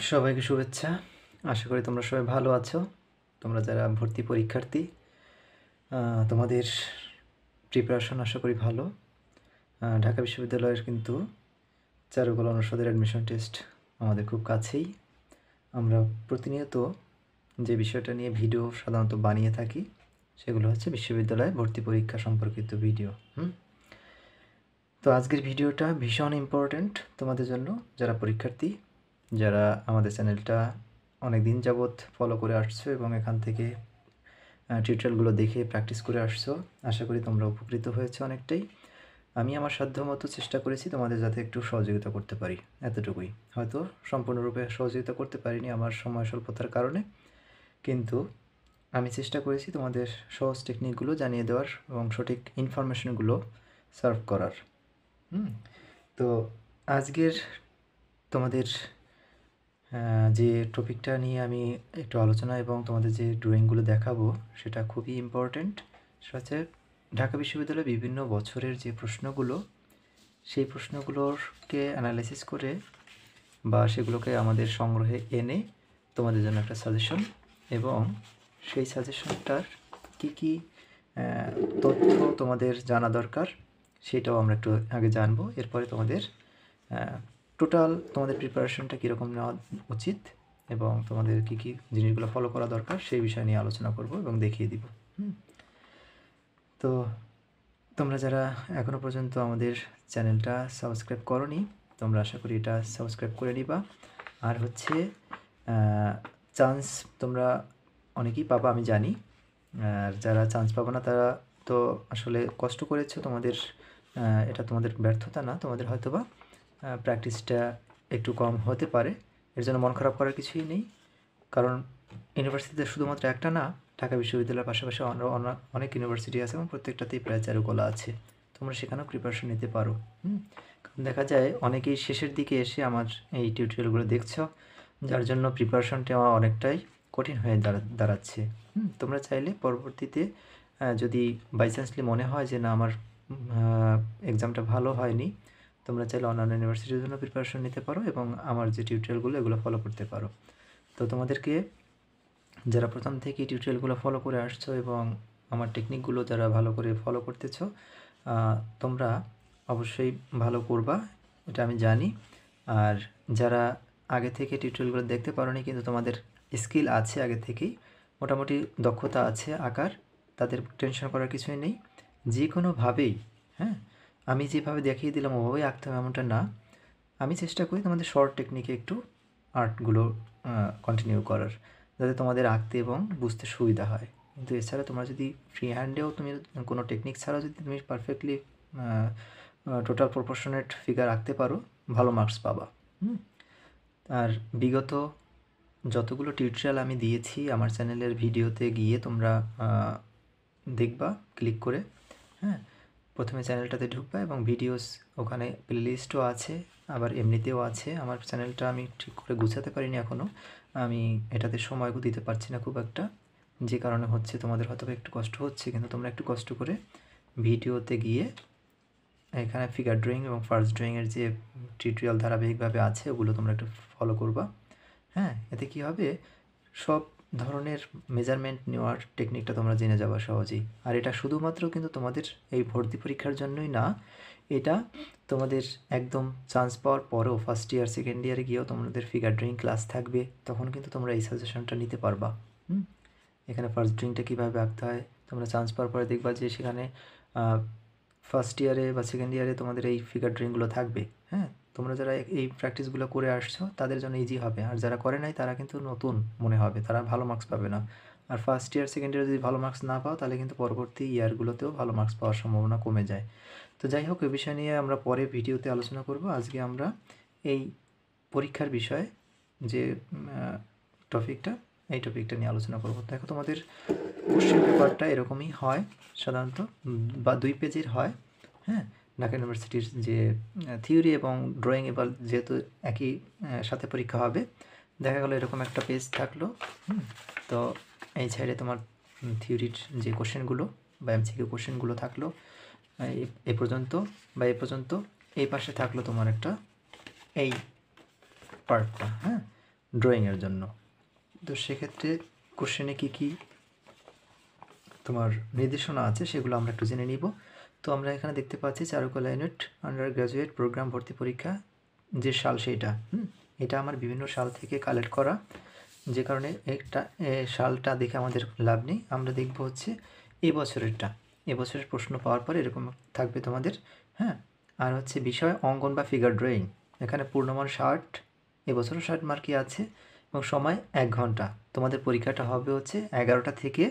সবাইকে শুভেচ্ছা। আশা করি তোমরা সবাই ভালো আছো। তোমরা যারা ভর্তি পরীক্ষার্থী, তোমাদের প্রিপারেশন আশা করি ভালো। ঢাকা বিশ্ববিদ্যালয়ের কিন্তু চারুকলা অনুষদের অ্যাডমিশন টেস্ট আমাদের খুব কাছেই। আমরা প্রতিনিয়ত যে বিষয়টা নিয়ে ভিডিও সাধারণত বানিয়ে থাকি সেগুলো হচ্ছে বিশ্ববিদ্যালয়ে ভর্তি পরীক্ষা সম্পর্কিত ভিডিও। তো আজকের ভিডিওটা ভীষণ ইম্পর্ট্যান্ট তোমাদের জন্য যারা পরীক্ষার্থী, যারা আমাদের চ্যানেলটা অনেক দিন যাবৎ ফলো করে আসছো এবং এখান থেকে টিউটোরিয়ালগুলো দেখে প্র্যাকটিস করে আসছো। আশা করি তোমরা উপকৃত হয়েছো অনেকটাই। আমি আমার সাধ্যমতো চেষ্টা করেছি তোমাদের যাতে একটু সহযোগিতা করতে পারি, এতটুকুই। হয়তো সম্পূর্ণরূপে সহযোগিতা করতে পারিনি আমার সময় স্বল্পতার কারণে, কিন্তু আমি চেষ্টা করেছি তোমাদের সহজ টেকনিকগুলো জানিয়ে দেওয়ার এবং সঠিক ইনফরমেশনগুলো সার্ভ করার। তো আজকের তোমাদের যে টপিকটা নিয়ে আমি একটু আলোচনা এবং তোমাদের যে ড্রয়িংগুলো দেখাবো সেটা খুবই ইম্পর্ট্যান্ট। সেটা হচ্ছে ঢাকা বিশ্ববিদ্যালয়ের বিভিন্ন বছরের যে প্রশ্নগুলো, সেই প্রশ্নগুলোকে অ্যানালাইসিস করে বা সেগুলোকে আমাদের সংগ্রহে এনে তোমাদের জন্য একটা সাজেশন, এবং সেই সাজেশনটার কী কী তথ্য তোমাদের জানা দরকার সেটাও আমরা একটু আগে জানবো। এরপরে তোমাদের টোটাল তোমাদের প্রিপারেশনটা কীরকম নেওয়া উচিত এবং তোমাদের কী কী জিনিসগুলো ফলো করা দরকার সেই বিষয় নিয়ে আলোচনা করব এবং দেখিয়ে দিব। তো তোমরা যারা এখনও পর্যন্ত আমাদের চ্যানেলটা সাবস্ক্রাইব করোনি, তোমরা আশা করি এটা সাবস্ক্রাইব করে নিবা। আর হচ্ছে চান্স তোমরা অনেকেই পাবা আমি জানি, আর যারা চান্স পাবো না তারা তো আসলে কষ্ট করেছো, তোমাদের এটা তোমাদের ব্যর্থতা না, তোমাদের হয়তোবা প্র্যাকটিসটা একটু কম হতে পারে। এর জন্য মন খারাপ করার কিছুই নেই, কারণ ইউনিভার্সিটিতে শুধুমাত্র একটা না, ঢাকা বিশ্ববিদ্যালয়ের পাশাপাশি অনেক ইউনিভার্সিটি আছে এবং প্রত্যেকটাতেই প্রায় চারুকলা আছে। তোমরা সেখানেও প্রিপারেশন নিতে পারো। কারণ দেখা যায় অনেকেই শেষের দিকে এসে আমার এই টিউটোরিয়ালগুলো দেখছো, যার জন্য প্রিপারেশনটা অনেকটাই কঠিন হয়ে দাঁড়াচ্ছে। তোমরা চাইলে পরবর্তীতে যদি বাই চান্সলি মনে হয় যে না আমার এক্সামটা ভালো হয়নি, তোমরা চাইলে অন্যান্য ইউনিভার্সিটির জন্য প্রিপারেশন নিতে পারো এবং আমার যে টিউটোরিয়ালগুলো এগুলো ফলো করতে পারো। তো তোমাদেরকে যারা প্রথম থেকেই টিউটোরিয়ালগুলো ফলো করে আসছো এবং আমার টেকনিকগুলো যারা ভালো করে ফলো করতেছো, তোমরা অবশ্যই ভালো করবা, এটা আমি জানি। আর যারা আগে থেকে টিউটোরিয়ালগুলো দেখতে পারোনি কিন্তু তোমাদের স্কিল আছে আগে থেকেই, মোটামুটি দক্ষতা আছে আঁকার, তাদের টেনশন করার কিছুই নেই। যে কোনোভাবেই, আমি যেভাবে দেখিয়ে দিলাম ওভাবেই আঁকতে হবে এমনটা না। আমি চেষ্টা করি তোমাদের শর্ট টেকনিকে একটু আর্টগুলো কন্টিনিউ করার, যাতে তোমাদের আঁকতে এবং বুঝতে সুবিধা হয়। কিন্তু এছাড়া তোমরা যদি ফ্রি হ্যান্ডেও তুমি কোনো টেকনিক ছাড়াও যদি তুমি পারফেক্টলি টোটাল প্রপোর্শনেট ফিগার আঁকতে পারো, ভালো মার্কস পাবা। আর বিগত যতগুলো টিউটোরিয়াল আমি দিয়েছি আমার চ্যানেলের ভিডিওতে গিয়ে তোমরা দেখবা ক্লিক করে। প্রথমে চ্যানেলটাতে ঢুকবা এবং ভিডিওস, ওখানে প্লেলিস্টও আছে, আবার এমনিতেও আছে। আমার চ্যানেলটা আমি ঠিক করে গুছাতে পারিনি এখনও, আমি এটাতে সময় দিতে পারছি না খুব একটা, যে কারণে হচ্ছে তোমাদের হয়তো একটু কষ্ট হচ্ছে। কিন্তু তোমরা একটু কষ্ট করে ভিডিওতে গিয়ে এখানে ফিগার ড্রয়িং এবং ফার্স্ট ড্রয়িংয়ের যে টিউটোরিয়াল ধারাবাহিকভাবে আছে ওগুলো তোমরা একটু ফলো করবা। এতে কী হবে, সব ধরনের মেজারমেন্ট নেওয়ার টেকনিকটা তোমরা জেনে যাবা সহজেই। আর এটা শুধুমাত্র কিন্তু তোমাদের এই ভর্তি পরীক্ষার জন্যই না, এটা তোমাদের একদম চান্স পাওয়ার পরেও ফার্স্ট ইয়ার সেকেন্ড ইয়ারে গিয়েও তোমাদের ফিগার ড্রয়িং ক্লাস থাকবে, তখন কিন্তু তোমরা এই সাজেশনটা নিতে পারবা। এখানে ফার্স্ট ড্রয়িংটা কীভাবে আঁকতে হয় তোমরা চান্স পাওয়ার পরে দেখবা যে সেখানে ফার্স্ট ইয়ারে বা সেকেন্ড ইয়ারে তোমাদের এই ফিগার ড্রয়িংগুলো থাকবে। তোমরা যারা এই প্র্যাকটিসগুলো করে আসছো তাদের জন্য ইজি হবে, আর যারা করে নাই তারা কিন্তু নতুন মনে হবে, তারা ভালো মার্কস পাবে না। আর ফার্স্ট ইয়ার সেকেন্ড ইয়ারে যদি ভালো মার্কস না পাও তাহলে কিন্তু পরবর্তী ইয়ারগুলোতেও ভালো মার্কস পাওয়ার সম্ভাবনা কমে যায়। তো যাই হোক, এ বিষয় নিয়ে আমরা পরে ভিডিওতে আলোচনা করব। আজকে আমরা এই পরীক্ষার বিষয়ে যে এই টপিকটা নিয়ে আলোচনা করব। দেখো, তোমাদের কোশ্চেন পেপারটা এরকমই হয় সাধারণত, বা 2 পেজের হয়। ঢাকা ইউনিভার্সিটির যে থিওরি এবং ড্রয়িং এবার যেহেতু একই সাথে পরীক্ষা হবে, দেখা গেলো এরকম একটা পেজ থাকলো। তো এই সাইডে তোমার থিওরির যে কোশ্চেনগুলো বা এমসিকিউ কোশ্চেনগুলো থাকলো এই পর্যন্ত, বা এই পর্যন্ত। এই পাশে থাকলো তোমার একটা এই পার্টটা, ড্রয়িংয়ের জন্য। তো সেক্ষেত্রে কোশ্চেনে কী কী তোমার নির্দেশনা আছে সেগুলো আমরা একটু জেনে নিব। তো আমরা এখানে দেখতে পাচ্ছি চারুকলা ইউনিট আন্ডার গ্র্যাজুয়েট প্রোগ্রাম ভর্তি পরীক্ষা যে সাল সেইটা, এটা আমার বিভিন্ন সাল থেকে কালেক্ট করা, যে কারণে একটা সালটা দেখে আমাদের লাভ নেই। আমরা দেখব হচ্ছে এবছরেরটা। এবছরের প্রশ্ন পাওয়ার পরে এরকম থাকবে তোমাদের, হ্যাঁ। আর হচ্ছে বিষয় অঙ্কন বা ফিগার ড্রয়িং। এখানে পূর্ণমান 60, এবছরও 60 মার্কই আছে এবং সময় 1 ঘন্টা। তোমাদের পরীক্ষাটা হবে হচ্ছে 11টা থেকে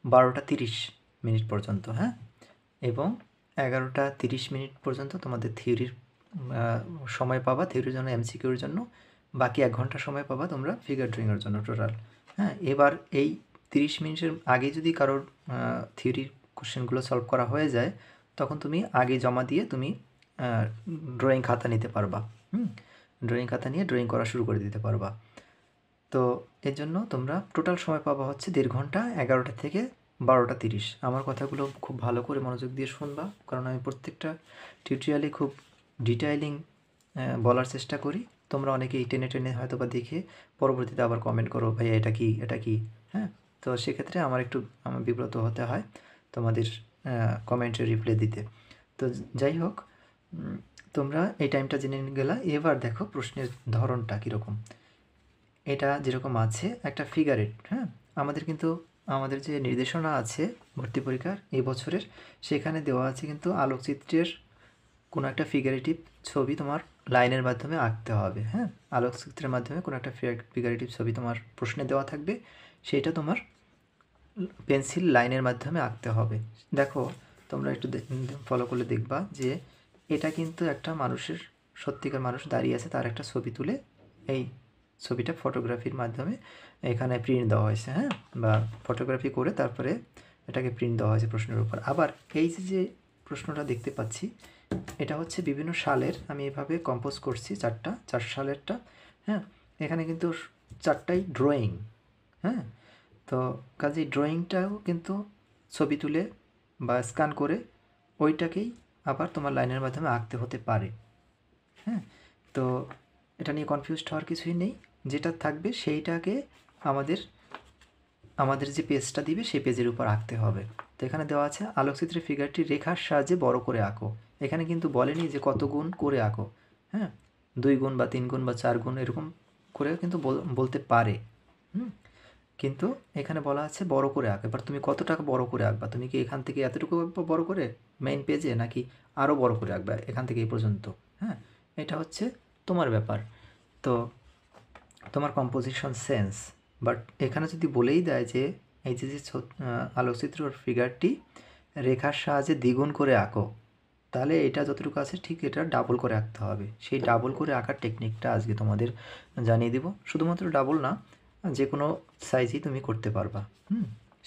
12টা 30 মিনিট পর্যন্ত, হ্যাঁ। এবং 11টা 30 মিনিট পর্যন্ত তোমাদের থিওরির সময় পাবা, থিওরির জন্য এমসিকিউর জন্য। বাকি 1 ঘন্টা সময় পাবা তোমরা ফিগার ড্রয়িংয়ের জন্য টোটাল, হ্যাঁ। এবার এই 30 মিনিটের আগে যদি কারোর থিওরির কোশ্চেনগুলো সলভ করা হয়ে যায়, তখন তুমি আগে জমা দিয়ে তুমি ড্রয়িং খাতা নিতে পারবা, ড্রয়িং খাতা নিয়ে ড্রয়িং করা শুরু করে দিতে পারবা। তো এর জন্য তোমরা টোটাল সময় পাবা হচ্ছে 1.5 ঘন্টা, 11টা থেকে 12টা 30। আমার কথাগুলো খুব ভালো করে মনোযোগ দিয়ে শুনবা, কারণ আমি প্রত্যেকটা টিউটোরিয়ালে খুব ডিটেইলিং বলার চেষ্টা করি। তোমরা অনেকেই টেনে টেনে হয়তো বা দেখে পরবর্তীতে আবার কমেন্ট করো, ভাই এটা কি এটা কি, হ্যাঁ। তো সেক্ষেত্রে আমার বিব্রত হতে হয় তোমাদের কমেন্টের রিপ্লাই দিতে। তো যাই হোক, তোমরা এই টাইমটা জেনে গেলা। এবার দেখো প্রশ্নের ধরনটা কীরকম। এটা যেরকম আছে একটা ফিগার এইট, হ্যাঁ। আমাদের যে নির্দেশনা আছে ভর্তি পরীক্ষার এই বছরের, সেখানে দেওয়া আছে কিন্তু আলোকচিত্রের কোনো একটা ফিগারেটিভ ছবি তোমার লাইনের মাধ্যমে আঁকতে হবে, হ্যাঁ। আলোকচিত্রের মাধ্যমে কোনো একটা ফিগারেটিভ ছবি তোমার প্রশ্নে দেওয়া থাকবে, সেটা তোমার পেন্সিল লাইনের মাধ্যমে আঁকতে হবে। দেখো তোমরা একটু ফলো করলে দেখবা যে এটা কিন্তু একটা মানুষের, সত্যিকার মানুষ দাঁড়িয়ে আছে, তার একটা ছবি তুলে এই ছবিটা ফটোগ্রাফির মাধ্যমে এখানে প্রিন্ট দেওয়া হয়েছে, হ্যাঁ। বা ফটোগ্রাফি করে তারপরে এটাকে প্রিন্ট দেওয়া হয়েছে প্রশ্নের উপর। আবার এই যে প্রশ্নটা দেখতে পাচ্ছি, এটা হচ্ছে বিভিন্ন সালের, আমি এভাবে কম্পোজ করছি 4 সালেরটা, হ্যাঁ। এখানে কিন্তু 4টাই ড্রয়িং, হ্যাঁ। তো কাজেই ড্রয়িংটাও কিন্তু ছবি তুলে বা স্ক্যান করে ওইটাকেই আবার তোমার লাইনের মাধ্যমে আঁকতে হতে পারে, হ্যাঁ। তো এটা নিয়ে কনফিউজড হওয়ার কিছুই নেই। যেটা থাকবে সেইটাকে আমাদের যে পেজটা দিবে সেই পেজের উপর আঁকতে হবে। তো এখানে দেওয়া আছে আলোকচিত্রের ফিগারটি রেখার সাহায্যে বড় করে আঁকো। এখানে কিন্তু বলেনি যে কত গুণ করে আঁকো, হ্যাঁ। 2 গুণ বা 3 গুণ বা 4 গুণ এরকম করে কিন্তু বলতে পারে, কিন্তু এখানে বলা আছে বড় করে আঁক। এবার তুমি কতটা বড় করে আঁকবা? তুমি কি এখান থেকে এতটুকু বড় করে মেইন পেজে, নাকি আরও বড় করে আঁকবা এখান থেকে এই পর্যন্ত, হ্যাঁ। এটা হচ্ছে তোমার ব্যাপার, তো তোমার কম্পোজিশন সেন্স। বাট এখানে যদি বলেই দেয় যে এই যে আলোকচিত্র ফিগারটি রেখার সাহায্যে দ্বিগুণ করে আঁকো, তাহলে এটা যতটুকু আছে ঠিক এটা ডাবল করে আঁকতে হবে। সেই ডাবল করে আঁকার টেকনিকটা আজকে তোমাদের জানিয়ে দিব। শুধুমাত্র ডাবল না, যে কোনো সাইজই তুমি করতে পারবা,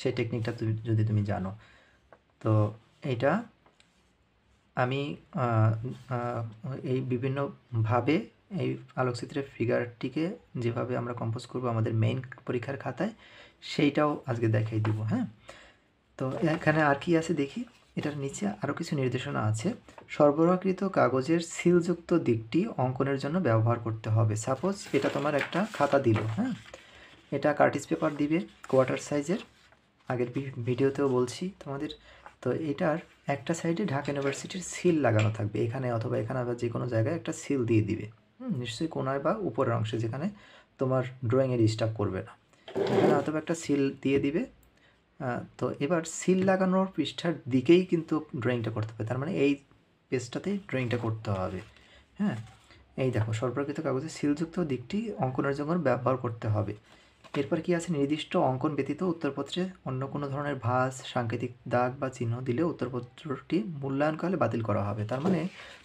সেই টেকনিকটা যদি তুমি জানো। তো এইটা আমি এই বিভিন্নভাবে এই আলোকচিত্রের ফিগারটিকে যেভাবে আমরা কম্পোজ করব আমাদের মেইন পরীক্ষার খাতায়, সেইটাও আজকে দেখাই দিব, হ্যাঁ। তো এখানে আর কি আছে দেখি। এটার নিচে আরও কিছু নির্দেশনা আছে। সরবরাহকৃত কাগজের সিলযুক্ত দিকটি অঙ্কনের জন্য ব্যবহার করতে হবে। সাপোজ এটা তোমার একটা খাতা দিল, হ্যাঁ। এটা কার্টিজ পেপার দিবে কোয়ার্টার সাইজের, আগের ভিডিওতেও বলছি তোমাদের। তো এটার একটা সাইডে ঢাকা ইউনিভার্সিটির সিল লাগানো থাকবে, এখানে অথবা এখানে আবার যে কোনো জায়গায় একটা সিল দিয়ে দিবে, নিশ্চয়ই কোনায় বা উপরের অংশে, যেখানে তোমার ড্রয়িংয়ে ডিস্টার্ব করবে না, এখানে অথবা একটা সিল দিয়ে দিবে। তো এবার সিল লাগানোর পৃষ্ঠার দিকেই কিন্তু ড্রয়িংটা করতে হবে, তার মানে এই পেজটাতেই ড্রয়িংটা করতে হবে, হ্যাঁ। এই দেখো, সরবরাহকৃত কাগজে সিলযুক্ত দিকটি অঙ্কনের জন্য ব্যবহার করতে হবে। এরপর কি আছে, নির্দিষ্ট অঙ্কন ব্যতীত উত্তরপত্রে অন্য কোনো ধরনের ভাঁজ, সাংকেতিক দাগ বা চিহ্ন দিলে উত্তরপত্রটি মূল্যায়নকালে বাতিল করা হবে। তার মানে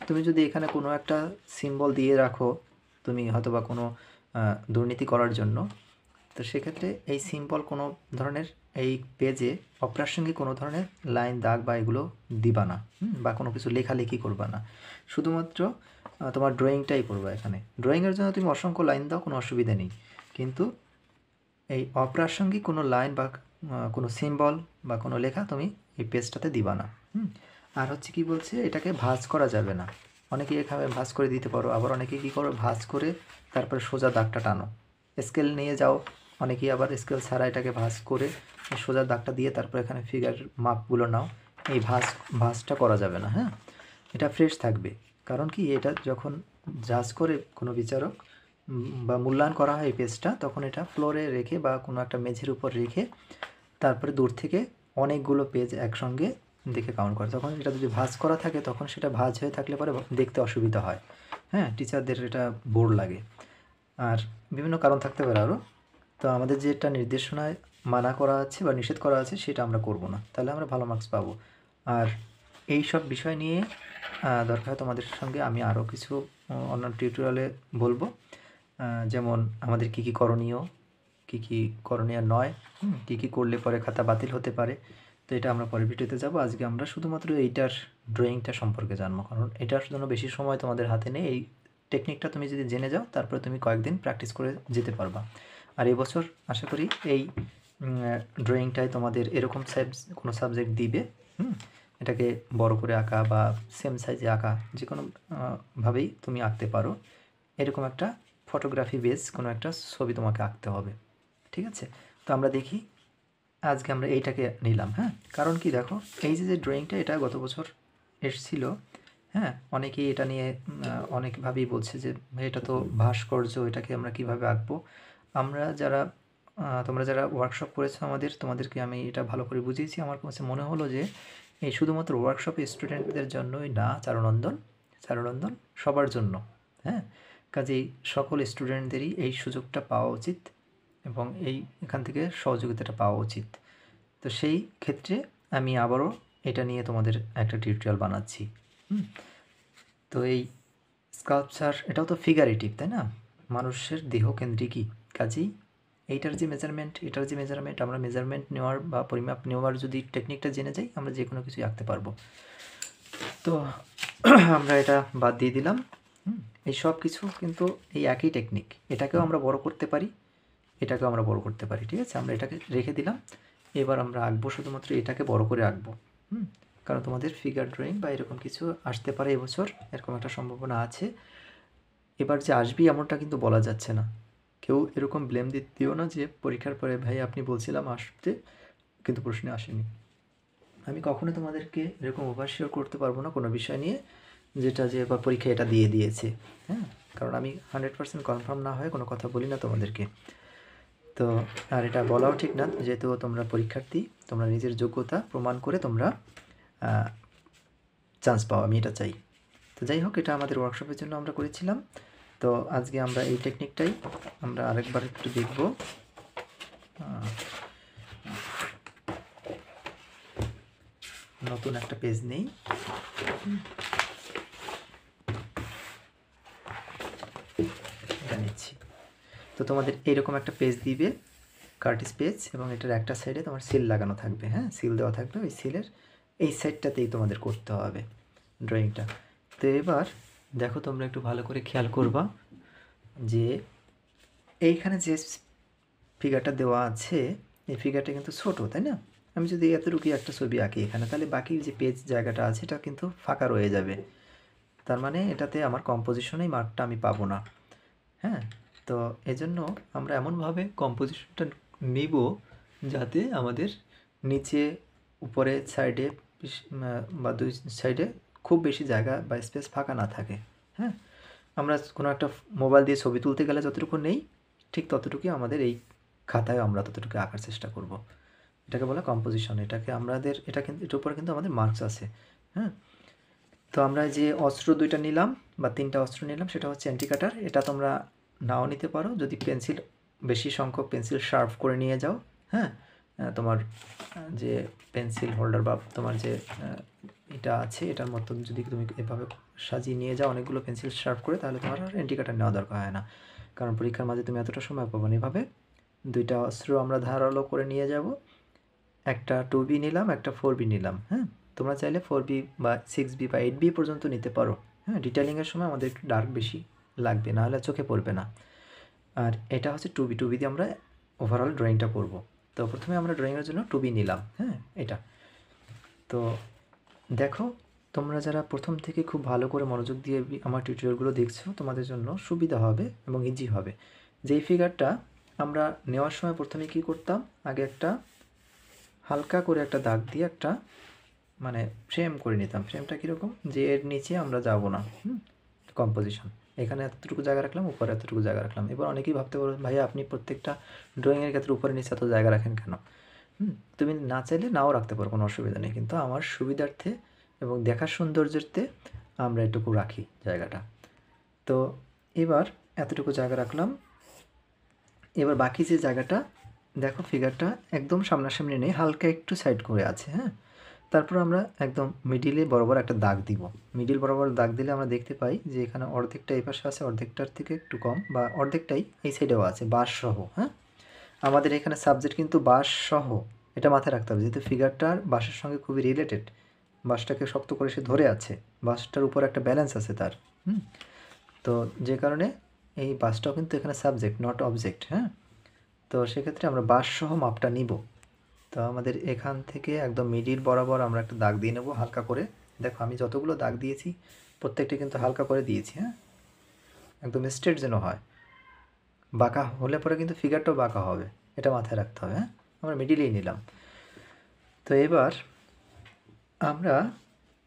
তুমি যদি এখানে কোনো একটা সিম্বল দিয়ে রাখো, তুমি হয়তো বা কোনো দুর্নীতি করার জন্য, তো সেক্ষেত্রে এই সিম্বল কোনো ধরনের এই পেজে অপ্রাসঙ্গিক কোনো ধরনের লাইন, দাগ বা এগুলো দিবা না, বা কোনো কিছু লেখালেখি করবা না। শুধুমাত্র তোমার ড্রয়িংটাই করবা। এখানে ড্রয়িংয়ের জন্য তুমি অসংখ্য লাইন দাও, কোনো অসুবিধা নেই, কিন্তু এই অপ্রাসঙ্গিক কোনো লাইন বা কোনো সিম্বল বা কোনো লেখা তুমি এই পেজটাতে দিবা না। আর হচ্ছে কি বলছে, এটাকে ভাঁজ করা যাবে না। অনেকে এখানে ভাঁজ করে দিতে পারো, আবার অনেকে কী করো, ভাঁজ করে তারপরে সোজা দাগটা টানো, স্কেল নিয়ে যাও, অনেকেই আবার স্কেল ছাড়া এটাকে ভাঁজ করে সোজা দাগটা দিয়ে তারপর এখানে ফিগার মাপগুলো নাও। এই ভাঁজটা করা যাবে না, হ্যাঁ। এটা ফ্রেশ থাকবে, কারণ কি এটা যখন জাজ করে কোনো বিচারক বা মূল্যায়ন করা হয় এই পেজটা, তখন এটা ফ্লোরে রেখে বা কোনো একটা মেঝের উপর রেখে তারপরে দূর থেকে অনেকগুলো পেজ একসঙ্গে দেখে কাউন্ট করে। তখন এটা যদি ভাঁজ করা থাকে তখন সেটা ভাঁজ হয়ে থাকলে পরে দেখতে অসুবিধা হয়, হ্যাঁ, টিচারদের এটা বোর লাগে। আর বিভিন্ন কারণ থাকতে পারে আরও। তো আমাদের যেটা নির্দেশনায় মানা করা আছে বা নিষেধ করা আছে সেটা আমরা করব না, তাহলে আমরা ভালো মার্কস পাবো। আর এই সব বিষয় নিয়ে দরকার হয় তোমাদের সঙ্গে আমি আরও কিছু অন্যান্য টিউটোরিয়ালে বলবো, যেমন আমাদের কী কী করণীয়, কী কী করণীয় নয়, কী কী করলে পরে খাতা বাতিল হতে পারে। তো এটা আমরা পরের ভিডিওতে যাব। আজকে আমরা শুধুমাত্র এইটার ড্রয়িংটা সম্পর্কে জানবো, কারণ এটার জন্য বেশি সময় তোমাদের হাতে নেই। এই টেকনিকটা তুমি যদি জেনে যাও তারপরে তুমি কয়েকদিন প্র্যাকটিস করে যেতে পারবা। আর এবছর আশা করি এই ড্রয়িংটায় তোমাদের এরকম কোনো সাবজেক্ট দিবে, এটাকে বড় করে আঁকা বা সেম সাইজে আঁকা, যে কোনো ভাবেই তুমি আঁকতে পারো। এরকম একটা ফটোগ্রাফি বেস কোনো একটা ছবি তোমাকে আঁকতে হবে, ঠিক আছে। তো আমরা দেখি, আজকে আমরা এইটাকে নিলাম, হ্যাঁ। কারণ কি দেখো, এই যে ড্রয়িংটা এটা গত বছর এসেছিল, হ্যাঁ। অনেকেই এটা নিয়ে অনেকভাবেই বলছে যে এটা তো ভাস্কর্য, এটাকে আমরা কিভাবে আঁকবো। তোমরা যারা ওয়ার্কশপ করেছো তোমাদেরকে আমি এটা ভালো করে বুঝিয়েছি। আমার কাছে মনে হলো যে এই শুধুমাত্র ওয়ার্কশপে স্টুডেন্টদের জন্যই না, চারুনন্দন সবার জন্য, হ্যাঁ। কাজেই সকল স্টুডেন্টদেরই এই সুযোগটা পাওয়া উচিত এবং এখান থেকে সহযোগিতাটা পাওয়া উচিত। তো সেই ক্ষেত্রে আমি আবারও এটা নিয়ে তোমাদের একটা টিউটোরিয়াল বানাচ্ছি। তো এই স্কাল্পচার এটাও তো ফিগারেটিভ, তাই না, মানুষের দেহকেন্দ্রিকই। কাজেই এটার যে মেজারমেন্ট আমরা মেজারমেন্ট নেওয়ার বা পরিমাপ নেওয়ার যদি টেকনিকটা জেনে যাই, আমরা যে কোনো কিছুই আঁকতে পারবো। তো আমরা এটা বাদ দিয়ে দিলাম। এই সব কিছু কিন্তু এই একই টেকনিক, এটাকেও আমরা বড় করতে পারি, এটাকেও আমরা বড় করতে পারি, ঠিক আছে। আমরা এটাকে রেখে দিলাম। এবার আমরা আঁকবো শুধুমাত্র এটাকে বড় করে আঁকবো, কারণ তোমাদের ফিগার ড্রয়িং বা এরকম কিছু আসতে পারে এবছর, এরকম একটা সম্ভাবনা আছে। এবার যে আসবি এমনটা কিন্তু বলা যাচ্ছে না। কেউ এরকম ব্লেম দিও না যে পরীক্ষার পরে ভাই আপনি বলছিলাম আসতে কিন্তু প্রশ্নে আসেনি। আমি কখনো তোমাদেরকে এরকম ওভারশিওর করতে পারবো না কোনো বিষয় নিয়ে, যেটা যে বা পরীক্ষা এটা দিয়ে দিয়েছে, হ্যাঁ। কারণ আমি 100% কনফার্ম না হয়ে কোনো কথা বলি না তোমাদেরকে। তো আর এটা বলাও ঠিক না, যেহেতু তোমরা পরীক্ষার্থী, তোমরা নিজের যোগ্যতা প্রমাণ করে তোমরা চান্স পাও, আমি এটা চাই। তো যাই হোক, এটা আমাদের ওয়ার্কশপের জন্য আমরা করেছিলাম। তো আজকে আমরা এই টেকনিকটাই আমরা আরেকবার একটু দেখব। নতুন একটা পেজ নেই, এটা নিচ্ছি। তো তোমাদের এরকম একটা পেজ দিবে, কার্টিস পেজ, এবং এটার একটা সাইডে তোমার সিল লাগানো থাকবে, হ্যাঁ, সিল দেওয়া থাকবে। ওই সিলের এই সাইডটাতেই তোমাদের করতে হবে ড্রয়িংটা। তো এবার দেখো, তোমরা একটু ভালো করে খেয়াল করবা যে এইখানে যে ফিগারটা দেওয়া আছে, এই ফিগারটা কিন্তু ছোট, তাই না। আমি যদি এতটুকুই একটা ছবি আঁকি এখানে, তাহলে বাকি যে পেজ জায়গাটা আছে এটা কিন্তু ফাঁকা রয়ে যাবে। তার মানে এটাতে আমার কম্পোজিশনেই মার্কটা আমি পাবো না, হ্যাঁ। তো এজন্য আমরা এমনভাবে কম্পোজিশনটা নিব যাতে আমাদের নিচে, উপরে, সাইডে বা দুই সাইডে খুব বেশি জায়গা বা স্পেস ফাঁকা না থাকে, হ্যাঁ। আমরা কোনো একটা মোবাইল দিয়ে ছবি তুলতে গেলে যতটুকু নেই, ঠিক ততটুকুই আমাদের এই খাতায় আমরা ততটুকু আঁকার চেষ্টা করব। এটাকে বলে কম্পোজিশন। এটা কিন্তু এটার উপরে কিন্তু আমাদের মার্কস আছে, হ্যাঁ। তো আমরা যে অস্ত্র দুইটা নিলাম বা তিনটা অস্ত্র নিলাম, সেটা হচ্ছে অ্যান্টি কাটার। এটা তোমরা নাও নিতে পারো যদি বেশি সংখ্যক পেন্সিল শার্প করে নিয়ে যাও, হ্যাঁ। তোমার যে পেন্সিল হোল্ডার বা তোমার যে এটা আছে, এটার মতন যদি তুমি এভাবে সাজিয়ে নিয়ে যাও অনেকগুলো পেন্সিল শার্প করে, তাহলে তোমার আর অ্যান্টি কাটার নেওয়া দরকার হয় না, কারণ পরীক্ষার মাঝে তুমি এতটা সময় পাবো না। এভাবে দুইটা অস্ত্র আমরা ধারালো করে নিয়ে যাব। একটা 2B নিলাম, একটা 4B নিলাম, হ্যাঁ। তোমরা চাইলে 4B বা 6B বা 8B পর্যন্ত নিতে পারো, হ্যাঁ। ডিটেলিংয়ের সময় আমাদের একটু ডার্ক বেশি লাগবে, নাহলে চোখে পড়বে না। আর এটা হচ্ছে 2B দিয়ে আমরা ওভারঅল ড্রয়িংটা করব। তো প্রথমে আমরা ড্রয়িংয়ের জন্য 2B নিলাম, হ্যাঁ, এটা। তো দেখো, তোমরা যারা প্রথম থেকে খুব ভালো করে মনোযোগ দিয়ে আমার টিউটোরিয়ালগুলো দেখছো, তোমাদের জন্য সুবিধা হবে এবং ইজি হবে। যেই ফিগারটা আমরা নেওয়ার সময় প্রথমে কী করতাম, আগে একটা হালকা করে একটা দাগ দিয়ে একটা মানে ফ্রেম করে নিতাম। ফ্রেমটা কীরকম, যে এর নিচে আমরা যাব না, কম্পোজিশন এখানে এতটুকু জায়গা রাখলাম, উপরে এতটুকু জায়গা রাখলাম। এবার অনেকেই ভাবতে পারবেন, ভাইয়া আপনি প্রত্যেকটা ড্রয়িংয়ের ক্ষেত্রে উপরে নিচে এত জায়গা রাখেন কেন? তুমি না চাইলে নাও রাখতে পারো, কোনো অসুবিধা নেই, কিন্তু আমার সুবিধার্থে এবং দেখার সৌন্দর্যার্থে আমরা এটুকু রাখি জায়গাটা। তো এবার এতটুকু জায়গা রাখলাম। এবার বাকি যে জায়গাটা দেখো, ফিগারটা একদম সামনাসামনি নেই, হালকা একটু সাইড করে আছে। তারপর আমরা একদম মিডিলে বরাবর একটা দাগ দিব। মিডিল বরাবর দাগ দিলে আমরা দেখতে পাই যে এখানে অর্ধেকটা এই পাশে আছে, অর্ধেকটার থেকে একটু কম, বা অর্ধেকটাই এই সাইডেও আছে বাঁশ সহ। আমাদের এখানে সাবজেক্ট কিন্তু বাঁশ সহ, এটা মাথায় রাখতে হবে, যেহেতু ফিগারটার বাঁশের সঙ্গে খুবই রিলেটেড। বাঁশটাকে শক্ত করে সে ধরে আছে, বাঁশটার উপর একটা ব্যালেন্স আছে তার। তো যে কারণে এই বাঁশটাও কিন্তু এখানে সাবজেক্ট, নট অবজেক্ট। তো সেক্ষেত্রে আমরা বাঁশ সহ মাপটা নিব। তো আমাদের এখান থেকে একদম মিডিল বরাবর আমরা একটা দাগ দিয়ে নেব হালকা করে। দেখো আমি যতগুলো দাগ দিয়েছি প্রত্যেকটি কিন্তু হালকা করে দিয়েছি। একদম স্ট্রেট যেন হয়, বাঁকা হলে পরে কিন্তু ফিগারটাও বাঁকা হবে, এটা মাথায় রাখতে হবে। আমরা মিডিলেই নিলাম। তো এবার আমরা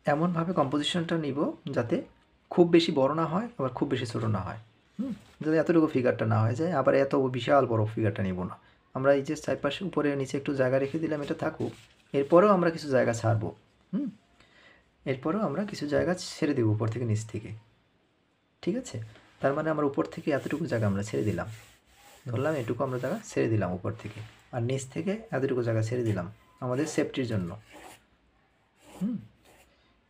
এমনভাবে কম্পোজিশনটা নিব যাতে খুব বেশি বড় না হয়, আবার খুব বেশি ছোটো না হয়। যাতে এতটুকু ফিগারটা না হয়ে যায়, আবার এত বিশাল বড় ফিগারটা নিব না। আমরা এই যে চারপাশে উপরে নিচে একটু জায়গা রেখে দিলাম, এটা থাকুক। এরপরেও আমরা কিছু জায়গা ছাড়বো। এরপরেও আমরা কিছু জায়গা ছেড়ে দেবো উপর থেকে নিচ থেকে, ঠিক আছে? তার মানে আমরা উপর থেকে এতটুকু জায়গা আমরা ছেড়ে দিলাম, ধরলাম এটুকু আমরা জায়গা ছেড়ে দিলাম উপর থেকে, আর নিচ থেকে এতটুকু জায়গা ছেড়ে দিলাম আমাদের সেফটির জন্য।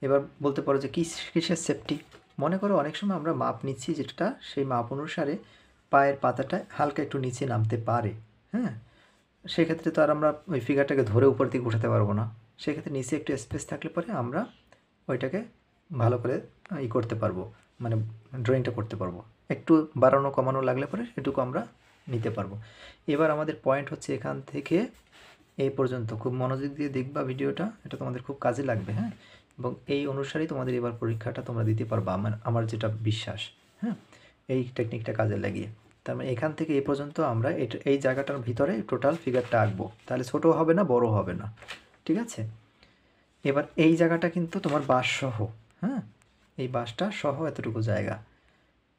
এবার বলতে পারো যে কিসের সেফটি? মনে করো অনেক সময় আমরা মাপ নিচ্ছি, যেটা সেই মাপ অনুসারে পায়ের পাতাটা হালকা একটু নিচে নামতে পারে। সেক্ষেত্রে তো আর আমরা ওই ফিগারটাকে ধরে উপর দিকে উঠাতে পারবো না। সেক্ষেত্রে নিচে একটু স্পেস থাকলে পরে আমরা ওইটাকে ভালো করে করতে পারবো, মানে ড্রয়িংটা করতে পারবো। একটু বাড়ানো কমানো লাগলে পরে এটুকু আমরা নিতে পারবো। এবার আমাদের পয়েন্ট হচ্ছে এখান থেকে এই পর্যন্ত। খুব মনোযোগ দিয়ে দেখবা ভিডিওটা, এটা তোমাদের খুব কাজে লাগবে। এবং এই অনুসারেই তোমাদের এবার পরীক্ষাটা তোমরা দিতে পারবা, আমার যেটা বিশ্বাস। এই টেকনিকটা কাজে লাগিয়ে, তার মানে এখান থেকে এই পর্যন্ত আমরা এই জায়গাটার ভিতরে টোটাল ফিগারটা আঁকবো, তাহলে ছোটো হবে না, বড় হবে না, ঠিক আছে? এবার এই জায়গাটা কিন্তু তোমার বাঁশ সহ, এই বাঁশটা সহ এতটুকু জায়গা।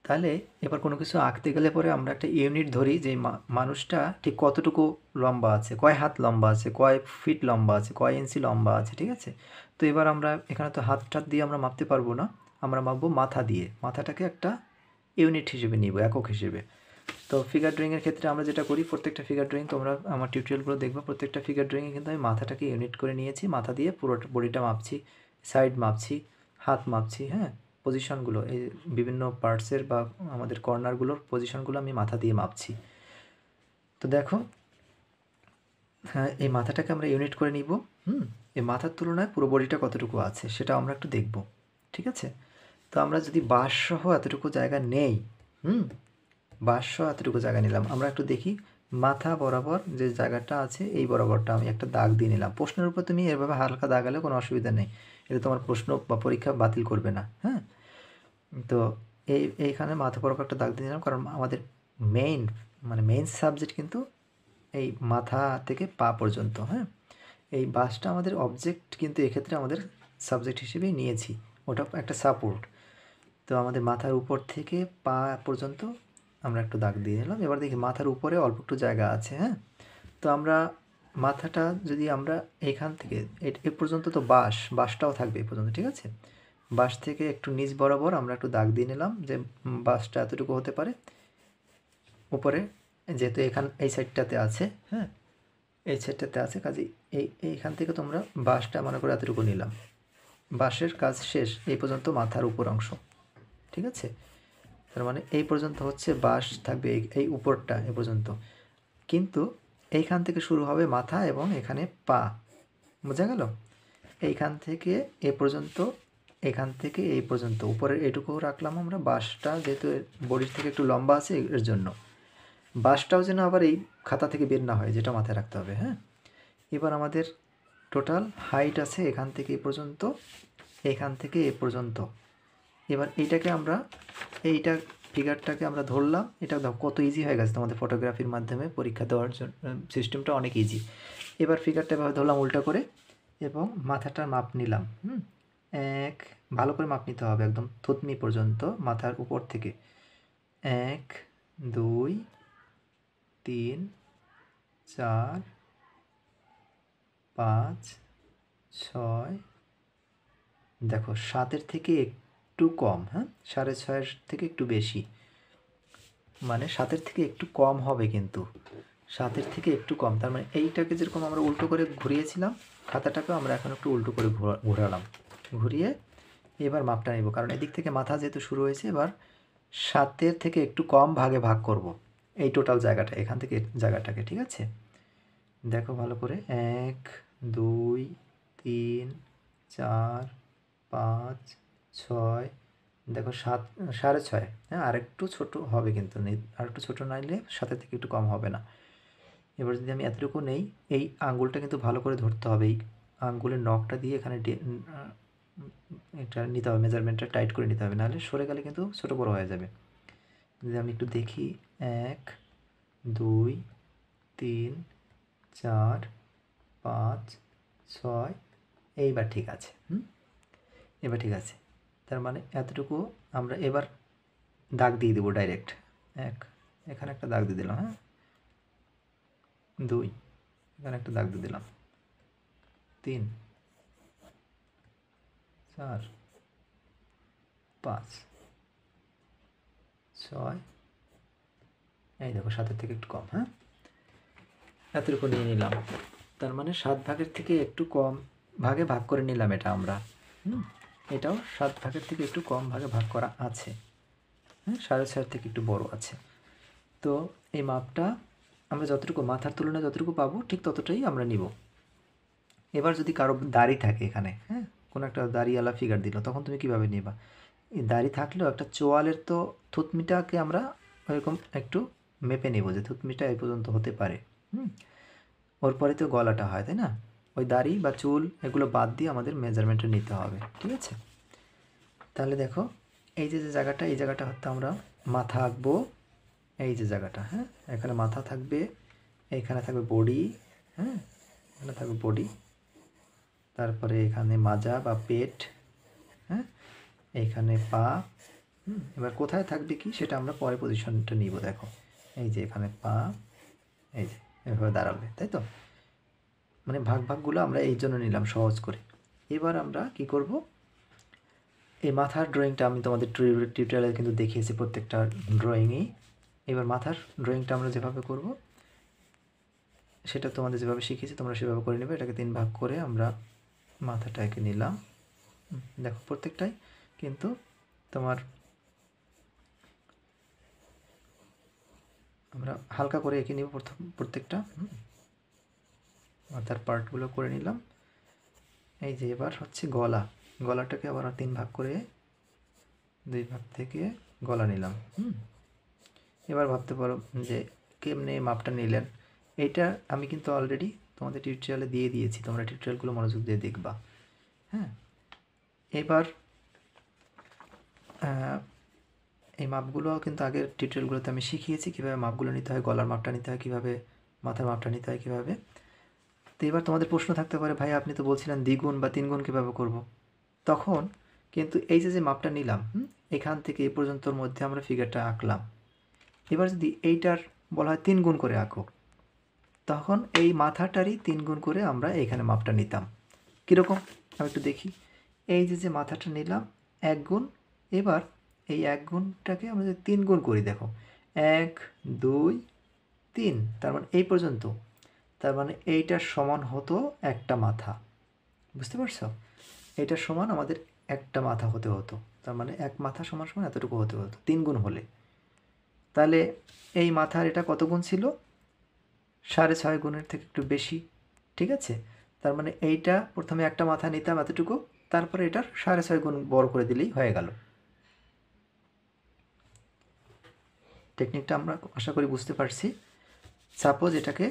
তাহলে এবার কোনো কিছু আঁকতে গেলে পরে আমরা একটা ইউনিট ধরি, যে মানুষটা ঠিক কতটুকু লম্বা আছে, কয় হাত লম্বা আছে, কয় ফিট লম্বা আছে, কয় ইঞ্চি লম্বা আছে, ঠিক আছে? তো এবার আমরা এখানে তো হাত টাত দিয়ে আমরা মাপতে পারবো না, আমরা মাপবো মাথা দিয়ে। মাথাটাকে একটা ইউনিট হিসেবে নিব, একক হিসেবে। তো ফিগার ড্রয়িংয়ের ক্ষেত্রে আমরা যেটা করি, প্রত্যেকটা ফিগার ড্রয়িং তোমরা আমার টিউটোরিয়ালগুলো দেখবে, প্রত্যেকটা ফিগার ড্রয়িংয়ে কিন্তু আমি মাথাটাকে ইউনিট করে নিয়েছি, মাথা দিয়ে পুরো বডিটা মাপছি, সাইড মাপছি, হাত মাপছি। পজিশনগুলো, এই বিভিন্ন পার্টসের বা আমাদের কর্নারগুলোর পজিশনগুলো আমি মাথা দিয়ে মাপছি। তো দেখো, এই মাথাটাকে আমরা ইউনিট করে নিব। এই মাথার তুলনায় পুরো বডিটা কতটুকু আছে সেটা আমরা একটু দেখব, ঠিক আছে? তো আমরা যদি বাঁশ সহ এতটুকু জায়গা নেই, বাঁশ সহ এতটুকু জায়গা নিলাম, আমরা একটু দেখি মাথা বরাবর যে জায়গাটা আছে এই বরাবরটা আমি একটা দাগ দিয়ে নিলাম। প্রশ্নের উপর তুমি এভাবে হালকা দাগ হলে কোনো অসুবিধা নেই, এটা তোমার প্রশ্ন বা পরীক্ষা বাতিল করবে না। তো এইখানে মাথা বরাবর একটা দাগ দিয়ে নিলাম, কারণ আমাদের মেইন সাবজেক্ট কিন্তু এই মাথা থেকে পা পর্যন্ত। এই বাসটা আমাদের অবজেক্ট, কিন্তু এক্ষেত্রে আমাদের সাবজেক্ট হিসেবেই নিয়েছি, ওটা একটা সাপোর্ট। তো আমাদের মাথার উপর থেকে পা পর্যন্ত আমরা একটু দাগ দিয়ে নিলাম। এবার দেখি মাথার উপরে অল্প একটু জায়গা আছে। তো আমরা মাথাটা যদি আমরা এখান থেকে এ পর্যন্ত, তো বাঁশটাও থাকবে এই পর্যন্ত, ঠিক আছে? বাঁশ থেকে একটু নিচ বরাবর আমরা একটু দাগ দিয়ে নিলাম, যে বাঁশটা এতটুকু হতে পারে উপরে, যেহেতু এই সাইডটাতে আছে। এই সাইডটাতে আছে, কাজে এইখান থেকে তোমরা বাঁশটা মনে করে এতটুকু নিলাম, বাঁশের কাজ শেষ এই পর্যন্ত মাথার উপর অংশ, ঠিক আছে? তার মানে এই পর্যন্ত হচ্ছে বাঁশ থাকবে, এই উপরটা এ পর্যন্ত, কিন্তু এইখান থেকে শুরু হবে মাথা এবং এখানে পা, বোঝা গেল? এইখান থেকে এ পর্যন্ত, এখান থেকে এই পর্যন্ত উপরের এটুকু রাখলাম আমরা। বাঁশটা যেহেতু বডির থেকে একটু লম্বা আছে এর জন্য, বাঁশটাও যেন আবার এই খাতা থেকে বের না হয়, যেটা মাথায় রাখতে হবে। এবার আমাদের টোটাল হাইট আছে এখান থেকে এ পর্যন্ত, এখান থেকে এ পর্যন্ত। এবার এইটাকে আমরা ফিগারটাকে আমরা ধরলাম, এটা দেখো কত ইজি হয়ে গেছে তোমাদের ফটোগ্রাফির মাধ্যমে পরীক্ষা দেওয়ার জন্য, সিস্টেমটা অনেক ইজি। এবার ফিগারটা এভাবে ধরলাম উল্টা করে এবং মাথাটার মাপ নিলাম। ভালো করে মাপ নিতে হবে একদম থুতনি পর্যন্ত মাথার উপর থেকে। 1 2 3 4 5 6, দেখো 7-এর থেকে একটু কম, হ্যাঁ 6.5-এর থেকে একটু বেশি, মানে 7-এর থেকে একটু কম হবে, কিন্তু 7-এর থেকে একটু কম। তার মানে এইটাকে যেরকম আমরা উল্টো করে ঘুরিয়েছিলাম, খাতাটাকেও আমরা এখন একটু উল্টো করে ঘোরালাম, ঘুরিয়ে এবার মাপটা নেব, কারণ এদিক থেকে মাথা যেহেতু শুরু হয়েছে, এবার 7-এর থেকে একটু কম ভাগে ভাগ করব এই টোটাল জায়গাটা, এখান থেকে জায়গাটাকে, ঠিক আছে? দেখো ভালো করে, 1 2 3 4 5 6, দেখো 7 6.5, হ্যাঁ আর একটু ছোটো হবে, কিন্তু আর একটু ছোটো নাইলে 7-এর থেকে একটু কম হবে না। এবার যদি আমি এতটুকু নেই, এই আঙ্গুলটা কিন্তু ভালো করে ধরতে হবে, এই আঙ্গুলের নখটা দিয়ে এখানে এটা নিতে হবে, মেজারমেন্টটা টাইট করে নিতে হবে, নাহলে সরে গেলে কিন্তু ছোটো বড়ো হয়ে যাবে। যদি আমি একটু দেখি, 1 2 3 4 5 6, এইবার ঠিক আছে। এবার ঠিক আছে, তার মানে এতটুকু আমরা এবার দাগ দিয়ে দেবো ডাইরেক্ট। এখানে একটা দাগ দিয়ে দিলাম, হ্যাঁ 2, এখানে একটা দাগ দিয়ে দিলাম, 3 4 5 6, এই দেখো 7-এর থেকে একটু কম, হ্যাঁ এতটুকু নিয়ে নিলাম। তার মানে 7 ভাগের থেকে একটু কম ভাগে ভাগ করে নিলাম এটা আমরা। এটাও 7 ভাগের থেকে একটু কম ভাগে ভাগ করা আছে, হ্যাঁ 6.5 থেকে একটু বড় আছে। তো এই মাপটা আমরা যতটুকু মাথার তুলনায় যতটুকু পাবো ঠিক ততটাই আমরা নিব। এবার যদি কারো দাড়ি থাকে এখানে, হ্যাঁ কোনো একটা দাড়িওয়ালা ফিগার দিল, তখন তুমি কিভাবে নিবা? এই দাড়ি থাকলেও একটা চোয়ালের তো থুতনিটাকে আমরা ওইরকম একটু মেপে নেব যে থুতনিটা এই পর্যন্ত হতে পারে। ওর পরে তো গলাটা হয়, তাই না? ওই দাড়ি বা চুল এগুলো বাদ দিয়ে আমাদের মেজারমেন্টটা নিতে হবে, ঠিক আছে? তাহলে দেখো এই যে জায়গাটা, এই জায়গাটা হচ্ছে আমরা মাথা আঁকবো, এই যে জায়গাটা, হ্যাঁ এখানে মাথা থাকবে, এইখানে থাকবে বডি, হ্যাঁ এখানে থাকবে বডি, তারপরে এখানে মাজা বা পেট, হ্যাঁ এইখানে পা। এবার কোথায় থাকবে কি সেটা আমরা পরে পজিশনটা নিব। দেখো এই যে এখানে পা, এই যে এভাবে দাঁড়াবে, তাই তো? মানে ভাগগুলো আমরা এই জন্য নিলাম সহজ করে। এবার আমরা কি করব, এই মাথার ড্রয়িংটা আমি তোমাদের টিউটোরিয়ালে কিন্তু দেখিয়েছি প্রত্যেকটা ড্রয়িংই। এবার মাথার ড্রয়িংটা আমরা যেভাবে করব সেটা তোমাদের যেভাবে শিখিয়েছি তোমরা সেভাবে করে নেবে। এটাকে 3 ভাগ করে আমরা মাথাটাকে নিলাম। দেখো প্রত্যেকটাই কিন্তু তোমার আমরা হালকা করে এঁকে নিব প্রত্যেকটা মাথার পার্টগুলো করে নিলাম। এই যে এবার হচ্ছে গলাটাকে আবার 3 ভাগ করে 2 ভাগ থেকে গলা নিলাম। এবার ভাবতে পারো যে কেমনে মাপটা নিলেন। এইটা আমি কিন্তু অলরেডি তোমাদের টিউটোরিয়ালে দিয়ে দিয়েছি, তোমরা টিউটোরিয়ালগুলো মনোযোগ দিয়ে দেখবা। হ্যাঁ এবার এই মাপগুলো কিন্তু আগের টিউটোরিয়ালগুলোতে আমি শিখিয়েছি কীভাবে মাপগুলো নিতে হয়, গলার মাপটা নিতে হয় কীভাবে, মাথার মাপটা নিতে হয় কীভাবে। তো এবার তোমাদের প্রশ্ন থাকতে পারে, ভাই আপনি তো বলছিলেন 2 গুণ বা 3 গুণ কীভাবে করব? তখন কিন্তু এই যে মাপটা নিলাম, এখান থেকে এই পর্যন্তর মধ্যে আমরা ফিগারটা আঁকলাম। এবার যদি এইটার বলা হয় 3 গুণ করে আঁকো, তখন এই মাথাটারই 3 গুণ করে আমরা এইখানে মাপটা নিতাম। কীরকম আমি একটু দেখি। এই যে মাথাটা নিলাম 1 গুণ, এবার এই 1 গুণটাকে আমরা যদি 3 গুণ করি, দেখো 1 2 3, তার মানে এই পর্যন্ত, তার মানে এইটার সমান হতো একটা মাথা। বুঝতে পারছো? এইটার সমান আমাদের একটা মাথা হতে হতো, তার মানে এক মাথা সমান সমান এতটুকু হতে হতো 3 গুণ হলে। তাহলে এই মাথার এটা কত গুণ ছিল? 6.5 গুণের থেকে একটু বেশি, ঠিক আছে? তার মানে এইটা প্রথমে একটা মাথা নিতাম এতটুকু, তারপরে এটার 6.5 গুণ বড় করে দিলেই হয়ে গেল। টেকনিকটা আমরা আশা করি বুঝতে পারছি। সাপোজ এটাকে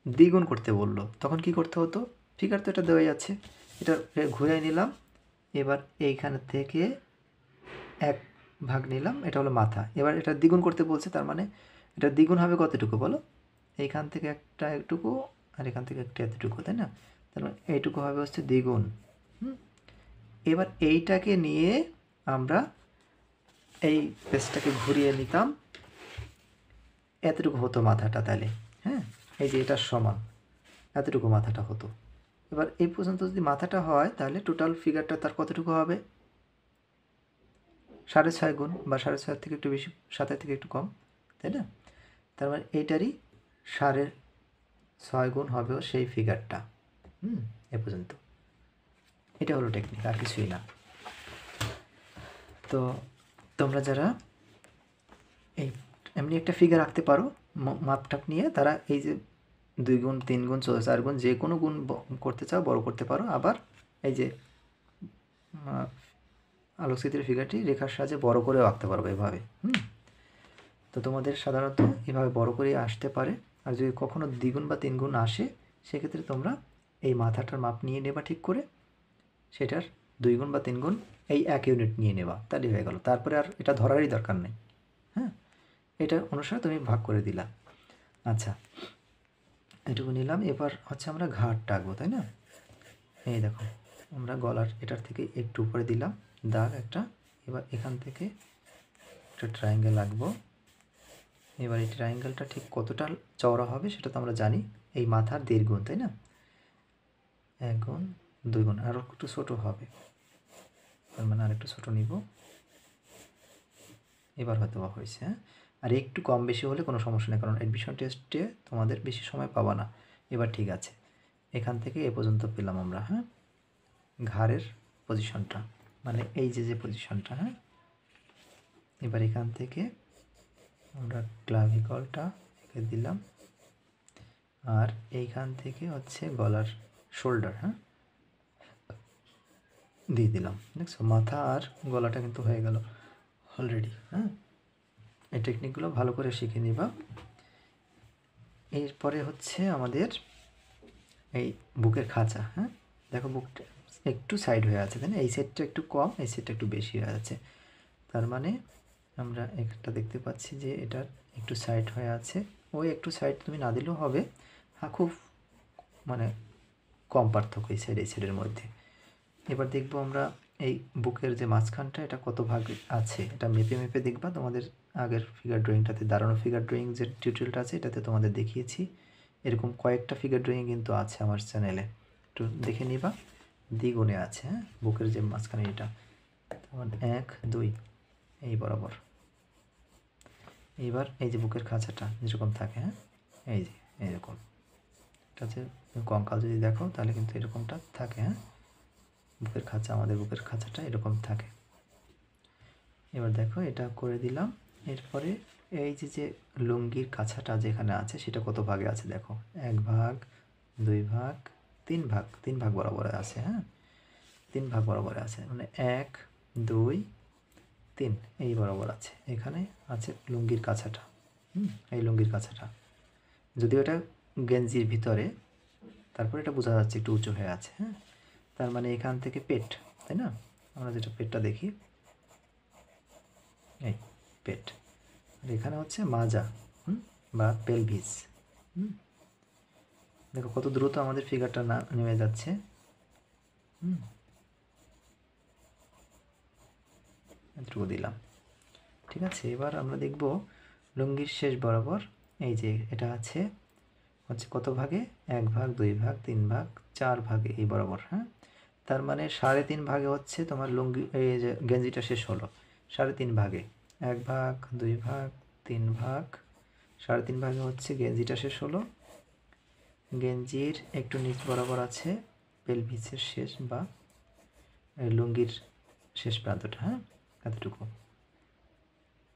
দ্বিগুণ করতে বললো, তখন কি করতে হতো? ফিগার তো এটা দেওয়াই আছে, এটা ঘুরে নিলাম। এবার এইখান থেকে ভাগ নিলাম, এটা হলো মাথা। এবার এটা দ্বিগুণ করতে বলছে, তার মানে এটা দ্বিগুণ হবে কতটুকু বলো? এইখান থেকে একটা এটুকু আর এখান থেকে একটা এতটুকু, তাই না? তার মানে এইটুকু হবে হচ্ছে দ্বিগুণ। এবার এইটাকে নিয়ে আমরা এই পেজটাকে ঘুরিয়ে নিতাম, এতটুকু হতো মাথাটা তাহলে। হ্যাঁ, এই যে এটার সমান এতটুকু মাথাটা হতো। এবার এই পর্যন্ত যদি মাথাটা হয় তাহলে টোটাল ফিগারটা তার কতটুকু হবে? 6.5 গুণ বা 6.5 থেকে একটু বেশি, 7 থেকে একটু কম, তাই না? তার মানে এইটারই 6.5 গুণ হবেও সেই ফিগারটা। এ পর্যন্ত। এটা হলো টেকনিক, আর কিছুই না। তো তোমরা যারা এই এমনি একটা ফিগার আঁকতে পারো মাপটাপ নিয়ে, তারা এই যে 2 গুণ 3 গুণ 4 গুণ যে কোনো গুণ করতে চাও বড় করতে পারো। আবার এই যে আলোকচিত্রের ফিগারটি রেখার সাহায্যে বড় করেও আঁকতে পারবে এভাবে। তো তোমাদের সাধারণত এভাবে বড় করে আসতে পারে। আর যদি কখনো দ্বিগুণ বা 3 গুণ আসে, সেক্ষেত্রে তোমরা এই মাথাটার মাপ নিয়ে নেবা ঠিক করে, সেটার 2 গুণ বা 3 গুণ এই 1 ইউনিট নিয়ে নেবা, তাহলেই হয়ে গেল। তারপরে আর এটা ধরারই দরকার নেই। হ্যাঁ, এটা অনুসারে তুমি ভাগ করে দিলা। আচ্ছা, এটুকু নিলাম। এবার হচ্ছে আমরা ঘাড়টা আঁকবো, তাই না? এই দেখো, আমরা গলার এটার থেকে একটু উপরে দিলাম দাগ একটা। এবার এখান থেকে একটা ট্রায়াঙ্গেল আঁকবো। এবার এই ট্রায়াঙ্গেলটা ঠিক কতটা চওড়া হবে সেটা তো আমরা জানি, এই মাথার 1.5 গুণ, তাই না? 1 গুণ 2 গুণ, আরও একটু ছোটো হবে, তার মানে আর একটু ছোটো নিব। এবার হয়তো বা হয়েছে। হ্যাঁ, আর একটু কম বেশি হলে কোনো সমস্যা নেই, কারণ অ্যাডমিশন টেস্টে তোমাদের বেশি সময় পাবা না। এবার ঠিক আছে, এখান থেকে এ পর্যন্ত পেলাম আমরা। হ্যাঁ, ঘাড়ের পজিশনটা, মানে এই যে পজিশনটা। হ্যাঁ, এবার এখান থেকে আমরা ক্লাভিকলটা এঁকে দিলাম, আর এইখান থেকে হচ্ছে গলার শোল্ডার, হ্যাঁ, দিয়ে দিলাম। দেখছো, মাথা আর গলাটা কিন্তু হয়ে গেল অলরেডি। হ্যাঁ, এই টেকনিকগুলো ভালো করে শিখে নিবা। এরপরে হচ্ছে আমাদের এই বুকের খাঁচা। হ্যাঁ, দেখো বুকটা একটু সাইড হয়ে আছে, তাই না? এই সাইডটা একটু কম, এই সাইডটা একটু বেশি হয়ে আছে। তার মানে আমরা একটা দেখতে পাচ্ছি যে এটার একটু সাইড হয়ে আছে। ওই একটু সাইড তুমি না দিলেও হবে। হ্যাঁ, খুব মানে কম পার্থক্য এই সাইডের মধ্যে। এবার দেখবো আমরা এই বুকের যে মাঝখানটা, এটা কত ভাগ আছে এটা মেপে মেপে দেখবা। তোমাদের আগের ফিগার ড্রয়িংটাতে, দাঁড়ানো ফিগার ড্রয়িং যে টিউটোরিয়ালটা আছে, এটাতে তোমাদের দেখিয়েছি। এরকম কয়েকটা ফিগার ড্রয়িং কিন্তু আছে আমার চ্যানেলে, একটু দেখে নিবা। দ্বিগুণে আছে। হ্যাঁ, বুকের যে মাঝখানে এটা, তোমার 1 2 এই বরাবর। এইবার এই যে বুকের খাঁচাটা যেরকম থাকে, হ্যাঁ, এই যে এইরকম, এটা হচ্ছে কঙ্কাল। যদি দেখো তাহলে কিন্তু এরকমটা থাকে। হ্যাঁ, বুকের খাঁচা, আমাদের বুকের খাঁচাটা এরকম থাকে। এবার দেখো, এটা করে দিলাম। এরপরে এই যে লুঙ্গির কাছাটা যেখানে আছে, সেটা কত ভাগে আছে দেখো। 1 ভাগ, 2 ভাগ, 3 ভাগ, 3 ভাগ বরাবর আছে। হ্যাঁ, 3 ভাগ বরাবর আছে, মানে 1 2 3 এই বরাবর আছে। এখানে আছে লুঙ্গির কাছাটা। এই লুঙ্গির কাছাটা, যদিও এটা গেঞ্জির ভিতরে, তারপরে এটা বোঝা যাচ্ছে একটু উঁচু হয়ে আছে। হ্যাঁ, তার মানে এখান থেকে পেট, তাই না? আমরা যেটা পেটটা দেখি, এই পেট। আর এখানে হচ্ছে মাজা বা পেলভিস। দেখো কত দ্রুত আমাদের ফিগারটা না নেমে যাচ্ছে। এটুকু দিলাম, ঠিক আছে। এবার আমরা দেখব লুঙ্গির শেষ বরাবর এই যে এটা আছে হচ্ছে কত ভাগে, 1 ভাগ, 2 ভাগ, 3 ভাগ, 4 ভাগে এই বরাবর। হ্যাঁ, তার মানে 3.5 ভাগে হচ্ছে তোমার লুঙ্গি, এই যে গেঞ্জিটা শেষ হলো 3.5 ভাগে। 1 ভাগ, 2 ভাগ, 3 ভাগ, 3.5 ভাগে হচ্ছে গেঞ্জিটা শেষ হলো। গেঞ্জির একটু নিচ বরাবর আছে পেলভিসের শেষ বা লুঙ্গির শেষ প্রান্তটা। হ্যাঁ,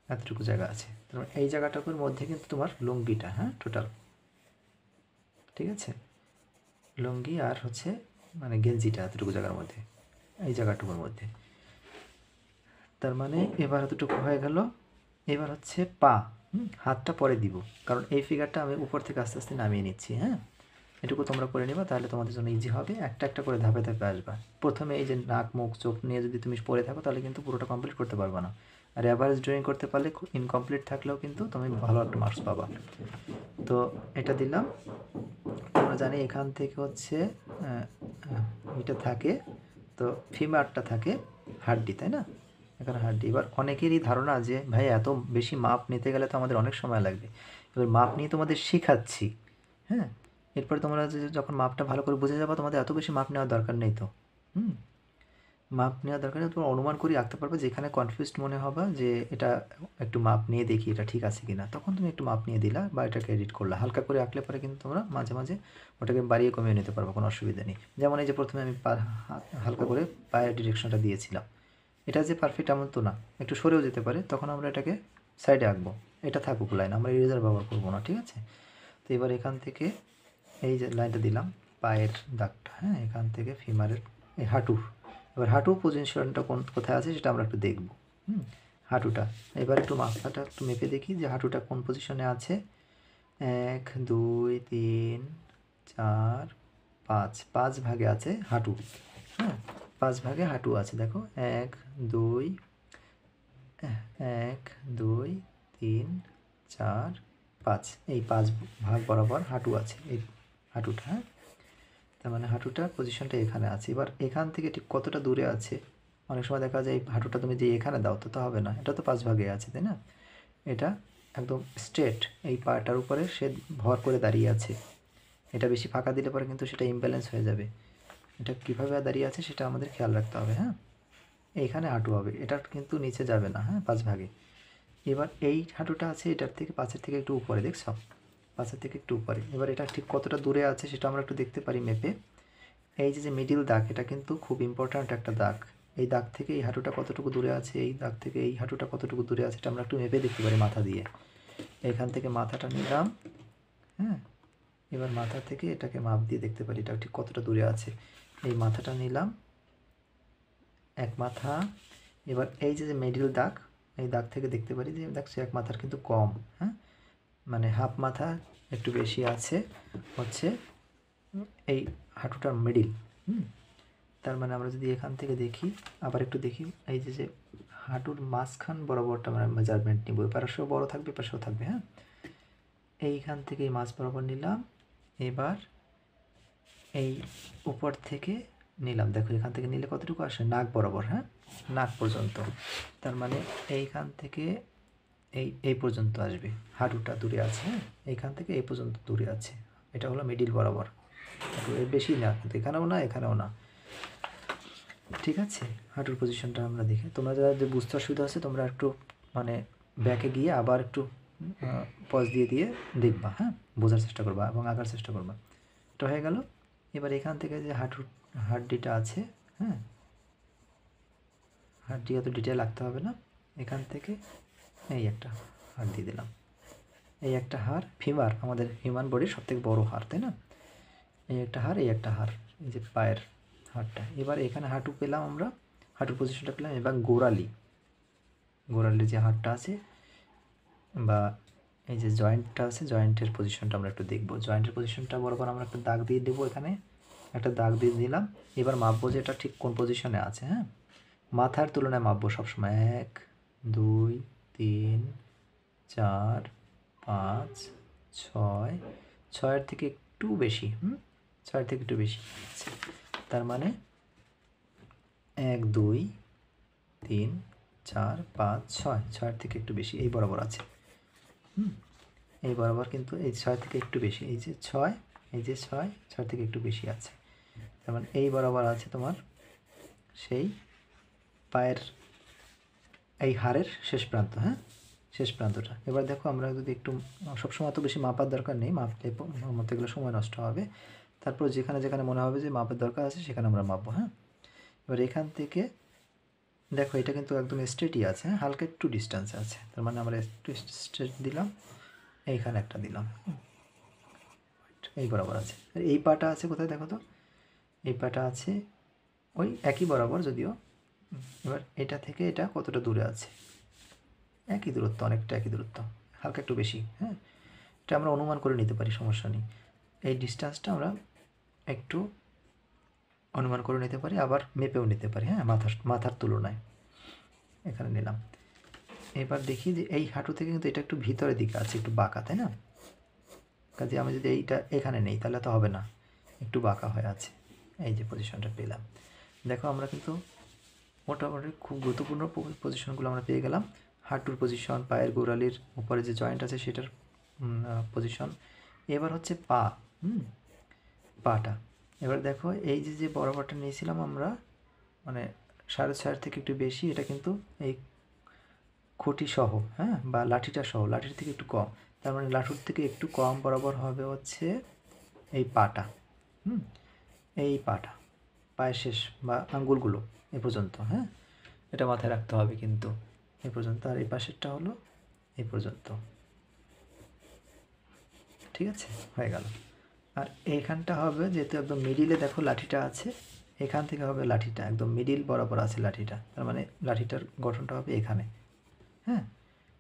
এতটুকু জায়গা আছে। তার এই জায়গাটুকুর মধ্যে কিন্তু তোমার লুঙ্গিটা, হ্যাঁ, টোটাল, ঠিক আছে। লুঙ্গি আর হচ্ছে মানে গেঞ্জিটা এতটুকু জায়গার মধ্যে, এই জায়গাটুকুর মধ্যে। তার মানে এবার এতটুকু হয়ে গেল। এবার হচ্ছে পা, হাতটা পরে দিব, কারণ এই ফিগারটা আমি উপর থেকে আস্তে আস্তে নামিয়ে নিচ্ছি। হ্যাঁ, এটুকু তোমরা করে নিবা, তাহলে তোমাদের জন্য ইজি হবে। একটা একটা করে ধাপে ধাপে আসবা। প্রথমে এই যে নাক মুখ চোখ নিয়ে যদি তুমি পড়ে থাকো, তাহলে কিন্তু পুরোটা কমপ্লিট করতে পারবে না। আর অ্যাভারেজ ড্রয়িং করতে পারলে ইনকমপ্লিট থাকলেও কিন্তু তুমি ভালো একটা মার্কস পাবা। তো এটা দিলাম। আমরা জানি এখান থেকে হচ্ছে এটা থাকে, তো ফিমারটা থাকে হাড্ডি, তাই না? এখানে হাড্ডি। এবার অনেকেরই ধারণা যে ভাই এত বেশি মাপ নিতে গেলে তো আমাদের অনেক সময় লাগবে। এবার মাপ নিয়ে তোমাদের শেখাচ্ছি, হ্যাঁ? এরপরে তোমরা যখন মাপটা ভালো করে বুঝে যাবে, তোমাদের এত বেশি মাপ নেওয়ার দরকার নেই তো। মাপ নেওয়ার দরকার নেই, তোমরা অনুমান করে আঁকতে পারবে। যেখানে কনফিউজড মনে হবে যে এটা একটু মাপ নিয়ে দেখি এটা ঠিক আছে কিনা, তখন তুমি একটু মাপ নিয়ে দিলা বা এটাকে এডিট করলা। হালকা করে আঁকলে পরে কিন্তু তোমরা মাঝে মাঝে ওটাকে বাড়িয়ে কমিয়ে নিতে পারবে, কোনো অসুবিধা নেই। যেমন এই যে প্রথমে আমি হালকা করে পায়ের ডিরেকশনটা দিয়েছিলাম, এটা যে পারফেক্ট এমন তো না, একটু সরেও যেতে পারে, তখন আমরা এটাকে সাইডে আঁকবো। এটা থাকুক লাইন, আমরা ইরেজার ব্যবহার করবো না, ঠিক আছে? তো এবার এখান থেকে এই যে লাইনটা দিলাম পায়ের দাগটা, হ্যাঁ, এখান থেকে ফিমারের এই হাঁটুর, এবার হাঁটু পজিশনটা কোথায় আছে সেটা আমরা একটু দেখব। হাঁটুটা এবার একটু মাথাটা একটু মেপে দেখি যে হাঁটুটা কোন পজিশনে আছে। 1 2 3 4 5, 5 ভাগে আছে হাঁটু, হ্যাঁ, 5 ভাগে হাঁটু আছে। দেখো 1 2 1 2 3 4 5, এই 5 ভাগ বরাবর হাঁটু আছে, এই হাঁটুটা, হ্যাঁ। তার মানে হাঁটুটার পজিশনটা এখানে আছে। এবার এখান থেকে ঠিক কতটা দূরে আছে, অনেক সময় দেখা যায় এই হাঁটুটা তুমি যে এখানে দাও তো হবে না, এটা তো 5 ভাগে আছে, তাই না? এটা একদম স্ট্রেট এই পাটার উপরে সে ভর করে দাঁড়িয়ে আছে। এটা বেশি ফাঁকা দিলে পরে কিন্তু সেটা ইমব্যালেন্স হয়ে যাবে। এটা কীভাবে দাঁড়িয়ে আছে সেটা আমাদের খেয়াল রাখতে হবে, হ্যাঁ। এইখানে হাঁটু হবে, এটা কিন্তু নিচে যাবে না, হ্যাঁ, 5 ভাগে। এবার এই হাঁটুটা আছে এটার থেকে 5-এর থেকে একটু উপরে, দেখছ? 5-এর থেকে একটু উপরে। এবার এটা ঠিক কতটা দূরে আছে সেটা আমরা একটু দেখতে পারি মেপে। এই যে মিডিল দাগ, এটা কিন্তু খুব ইম্পর্ট্যান্ট একটা দাগ। এই দাগ থেকে এই হাঁটুটা কতটুকু দূরে আছে, এই দাগ থেকে এই হাঁটুটা কতটুকু দূরে আছে, এটা আমরা একটু মেপে দেখতে পারি মাথা দিয়ে। এখান থেকে মাথাটা নিলাম, হ্যাঁ। এবার মাথা থেকে এটাকে মাপ দিয়ে দেখতে পারি এটা ঠিক কতটা দূরে আছে। এই মাথাটা নিলাম, এক মাথা। এবার এই যে মিডিল দাগ, এই দাগ থেকে দেখতে পারি যে দেখছি এক মাথার কিন্তু কম, হ্যাঁ, মানে হাফ মাথা একটু বেশি আছে হচ্ছে এই হাঁটুটার মিডিল। তার মানে আমরা যদি এখান থেকে দেখি, আবার একটু দেখি, এই যে হাঁটুর মাঝখান বরাবরটা আমরা মেজারমেন্ট নিব। পাশেও বড় থাকবে, পাশেও থাকবে, হ্যাঁ। এইখান থেকে এই মাছ বরাবর নিলাম। এবার এই উপর থেকে নিলাম, দেখো এখান থেকে নিলে কতটুকু আসে, নাক বরাবর, হ্যাঁ, নাক পর্যন্ত। তার মানে এইখান থেকে এই পর্যন্ত আসবে, হাঁটুটা দূরে আছে, হ্যাঁ, এইখান থেকে এই পর্যন্ত দূরে আছে। এটা হলো মিডিল বরাবর, এর বেশি না কিন্তু এখানেও না এখানেও না, ঠিক আছে? হাঁটুর পজিশনটা আমরা দেখি। তোমরা যারা যে বুঝতে অসুবিধা আছে তোমরা একটু মানে ব্যাকে গিয়ে আবার একটু পজ দিয়ে দিয়ে দেখবা, হ্যাঁ, বোঝার চেষ্টা করবা এবং আঁকার চেষ্টা করবা। এটা হয়ে গেল। এবার এখান থেকে যে হাড্ডিটা আছে, হ্যাঁ, হাড্ডি অত ডিটেল আঁকতে হবে না। এখান থেকে এই একটা হাড় দিয়ে দিলাম, এই একটা হাড়, ফিমার আমাদের হিউম্যান বডির সবথেকে বড় হাড়, তাই না? এই একটা হাড়, এই একটা হাড়, এই যে পায়ের হাড়টা। এবার এখানে হাঁটু পেলাম আমরা, হাঁটুর পজিশনটা পেলাম। এবার গোড়ালির যে হাড়টা আছে বা এই যে জয়েন্টটা আছে, জয়েন্টের পজিশনটা আমরা একটু দেখব। জয়েন্টের পজিশনটা বরাবর আমরা একটা দাগ দিয়ে দেবো, এখানে একটা দাগ দিয়ে দিলাম। এবার মাপবো যে এটা ঠিক কোন পজিশনে আছে, হ্যাঁ, মাথার তুলনায় মাপবো সবসময়। 1 2 3 4 5 6, 6-এর থেকে একটু বেশি, 6-এর থেকে একটু বেশি। তার মানে 1 2 3 4 5 6, 6-এর থেকে একটু বেশি এই বরাবর আছে, এই বরাবর কিন্তু এই 6 থেকে একটু বেশি, এই যে 6, এই যে 6 থেকে একটু বেশি আছে। তার মানে এই বরাবর আছে তোমার সেই পায়ের এই হাড়ের শেষ প্রান্ত, হ্যাঁ, শেষ প্রান্তটা। এবার দেখো আমরা যদি একটু, সবসময় তো বেশি মাপার দরকার নেই, মাপলে মাপতে গেলে সময় নষ্ট হবে। তারপর যেখানে যেখানে মনে হবে যে মাপের দরকার আছে সেখানে আমরা মাপবো, হ্যাঁ। এবার এখান থেকে দেখো এটা কিন্তু একদম স্ট্রেটই আছে, হ্যাঁ, হালকা একটু ডিস্টেন্স আছে। তার মানে আমরা একটু স্ট্রেট দিলাম, এইখানে একটা দিলাম, এই বরাবর আছে। আর এই পাটা আছে কোথায় দেখো তো, এই পাটা আছে ওই একই বরাবর যদিও। এবার এটা থেকে এটা কতটা দূরে আছে, একই দূরত্ব, অনেকটা একই দূরত্ব, হালকা একটু বেশি, হ্যাঁ। এটা আমরা অনুমান করে নিতে পারি, সমস্যা নেই। এই ডিস্টেন্সটা আমরা একটু অনুমান করে নিতে পারি, আবার মেপেও নিতে পারি, হ্যাঁ, মাথার তুলনায়। এখানে নিলাম। এবার দেখি যে এই হাঁটু থেকে কিন্তু এটা একটু ভিতরের দিকে আছে, একটু বাঁকা, তাই না? কাজে আমি যদি এইটা এখানে নেই তাহলে তো হবে না, একটু বাঁকা হয়ে আছে। এই যে পজিশনটা পেলাম, দেখো আমরা কিন্তু মোটামুটি খুব গুরুত্বপূর্ণ পজিশনগুলো আমরা পেয়ে গেলাম। হাঁটুর পজিশন, পায়ের গোড়ালির উপরে যে জয়েন্ট আছে সেটার পজিশন। এবার হচ্ছে পা, পাটা। এবার দেখো এই যে বরাবরটা নিয়েছিলাম আমরা, মানে 6.5 থেকে একটু বেশি, এটা কিন্তু এই খুঁটি সহ, হ্যাঁ, বা লাঠিটা সহ, লাঠির থেকে একটু কম, তার মানে লাঠুর থেকে একটু কম বরাবর হবে হচ্ছে এই পাটা। এই পাটা, পায়ের শেষ বা আঙ্গুলগুলো এ পর্যন্ত, হ্যাঁ, এটা মাথায় রাখতে হবে কিন্তু, এই পর্যন্ত। আর এই পাশেরটা হলো এই পর্যন্ত, ঠিক আছে, হয়ে গেল। আর এইখানটা হবে যেহেতু একদম মিডিলে দেখো লাঠিটা আছে, এখান থেকে হবে লাঠিটা একদম মিডিল বরাবর আছে লাঠিটা, তার মানে লাঠিটার গঠনটা হবে এখানে, হ্যাঁ।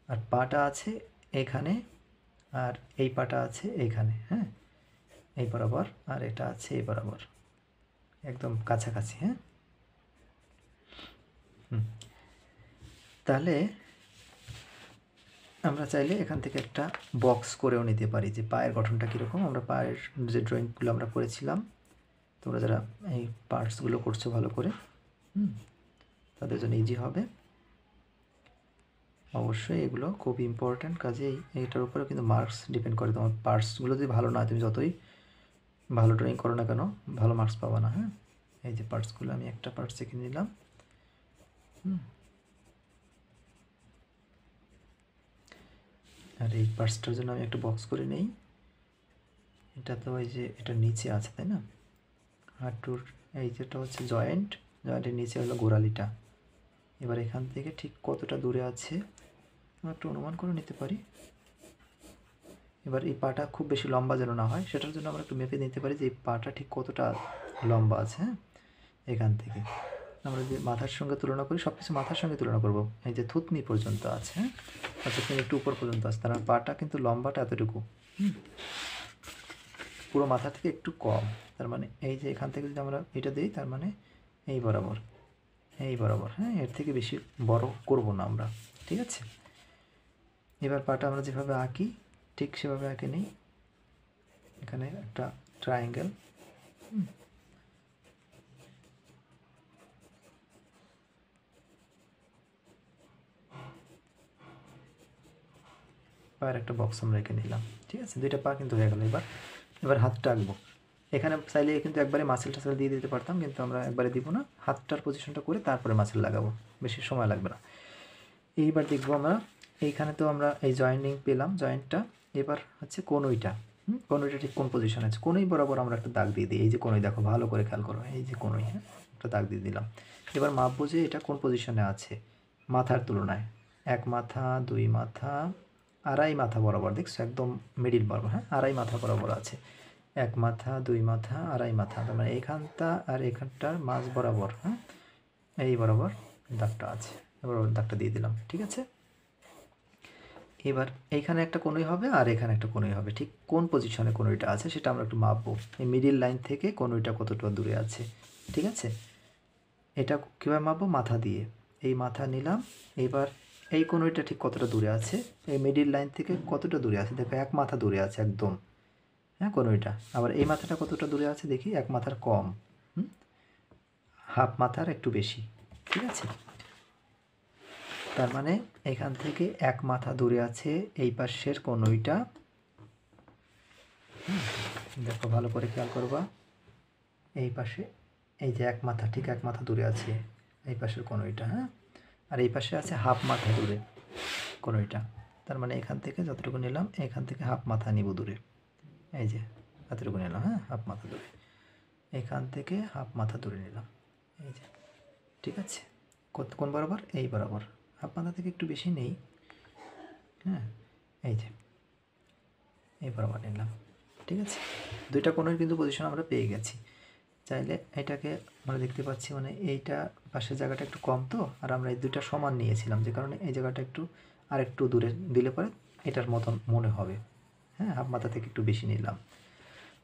আর পাটা আছে এখানে, আর এই পাটা আছে এইখানে, হ্যাঁ, এই বরাবর, আর এটা আছে এই বরাবর, একদম কাছাকাছি, হ্যাঁ। তাহলে আমরা চাইলে এখান থেকে একটা বক্স করেও নিতে পারি যে পায়ের গঠনটা কীরকম। আমরা পায়ের যে ড্রয়িংগুলো আমরা করেছিলাম, তোমরা যারা এই পার্টসগুলো করছো ভালো করে, তাদের জন্য ইজি হবে। অবশ্যই এগুলো খুব ইম্পর্ট্যান্ট, কাজেই এইটার উপরে কিন্তু মার্কস ডিপেন্ড করে। তোমার পার্টসগুলো যদি ভালো না, তুমি যতই ভালো ড্রয়িং করো না কেন, ভালো মার্কস পাবা না, হ্যাঁ। এই যে পার্টসগুলো আমি একটা পার্টস এঁকে নিলাম, আর এই পার্টসটার জন্য আমি একটা বক্স করে নেই। এটা তো এই যে এটা নিচে আছে, তাই না? হাঁটুর এই যেটা হচ্ছে জয়েন্ট, জয়েন্টের নিচে হলো গোড়ালিটা। এবার এখান থেকে ঠিক কতটা দূরে আছে আমরা একটু অনুমান করে নিতে পারি। এবার এই পাটা খুব বেশি লম্বা যেন না হয়, সেটার জন্য আমরা একটু মেপে নিতে পারি যে এই পাটা ঠিক কতটা লম্বা আছে, হ্যাঁ। এখান থেকে আমরা যে মাথার সঙ্গে তুলনা করি, সব কিছু মাথার সঙ্গে তুলনা করব। এই যে থুতনি পর্যন্ত আছে, হ্যাঁ, আচ্ছা তুমি একটু উপর পর্যন্ত আছে, তার পাটা কিন্তু লম্বাটা এতটুকু, পুরো মাথা থেকে একটু কম। তার মানে এই যে এখান থেকে যদি আমরা এটা দিই, তার মানে এই বরাবর, এই বরাবর, হ্যাঁ, এর থেকে বেশি বড় করব না আমরা, ঠিক আছে। এবার পাটা আমরা যেভাবে আঁকি ঠিক সেভাবে আঁকে নিই। এখানে একটা ট্রায়াঙ্গেল, পায়ের একটা বক্স আমরা এঁকে নিলাম, ঠিক আছে। দুইটা পা কিন্তু হয়ে গেল। এবার হাতটা আঁকবো। এখানে চাইলে কিন্তু একবারে মাসেল টাসেল দিয়ে দিতে পারতাম, কিন্তু আমরা একবারে দিব না, হাতটার পজিশনটা করে তারপরে মাসেল লাগাবো, বেশি সময় লাগবে না। এইবার দেখবো আমরা এইখানে তো আমরা এই জয়েন্টিং পেলাম, জয়েন্টটা। এবার হচ্ছে কনুইটা, কনুইটা ঠিক কোন পজিশনে আছে, কনুই বরাবর আমরা একটা দাগ দিয়ে দিই। এই যে কনুই, দেখো ভালো করে খেয়াল করো, এই যে কনুই, হ্যাঁ, একটা দাগ দিয়ে দিলাম। এবার মাপবো যে এটা কোন পজিশনে আছে মাথার তুলনায়। 1 মাথা, 2 মাথা, 2.5 মাথা বরাবর, দেখছো একদম মিডিল বরাবর, হ্যাঁ, 2.5 মাথা বরাবর আছে। 1 মাথা, 2 মাথা, 2.5 মাথা, তার মানে এইখানটা আর এখানটার মাঝ বরাবর, হ্যাঁ, এই বরাবর দাগটা আছে, এবার দাগটা দিয়ে দিলাম, ঠিক আছে। এবার এইখানে একটা কনুই হবে আর এখানে একটা কনুই হবে, ঠিক কোন পজিশনে কনুইটা আছে সেটা আমরা একটু মাপবো। এই মিডিল লাইন থেকে কনুইটা কতটা দূরে আছে, ঠিক আছে। এটা কীভাবে মাপবো? মাথা দিয়ে, এই মাথা নিলাম। এবার এই কনুইটা ঠিক কতটা দূরে আছে, এই মিডিল লাইন থেকে কতটা দূরে আছে, দেখো 1 মাথা দূরে আছে একদম, হ্যাঁ, কনুইটা। আবার এই মাথাটা কতটা দূরে আছে দেখি, 1 মাথার কম, হাফ মাথার একটু বেশি, ঠিক আছে। তার মানে এখান থেকে 1 মাথা দূরে আছে এই পাশের কনুইটা, দেখো ভালো করে খেয়াল করবা। এই পাশে এই যে 1 মাথা, ঠিক 1 মাথা দূরে আছে এই পাশের কনুইটা, হ্যাঁ। আর এই পাশে আছে হাফ মাথা দূরে কনুইটা। তার মানে এখান থেকে যতটুকু নিলাম, এখান থেকে হাফ মাথা নিব দূরে, এই যে এতটুকু নিলাম, হ্যাঁ, হাফ মাথা দূরে। এখান থেকে হাফ মাথা দূরে নিলাম, এই যে, ঠিক আছে। কোন বরাবর? এই বরাবর, হাফ মাথা থেকে একটু বেশি নেই, হ্যাঁ, এই যে এই বরাবর নিলাম, ঠিক আছে। দুইটা কোণের কিন্তু পজিশন আমরা পেয়ে গেছি। চাইলে এটাকে আমরা দেখতে পাচ্ছি, মানে এইটা পাশের জায়গাটা একটু কম তো, আর আমরা এই দুইটা সমান নিয়েছিলাম, যে কারণে এই জায়গাটা একটু আর একটু দূরে দিলে পরে এটার মতন মনে হবে, হ্যাঁ, হাফ মাথা থেকে একটু বেশি নিলাম।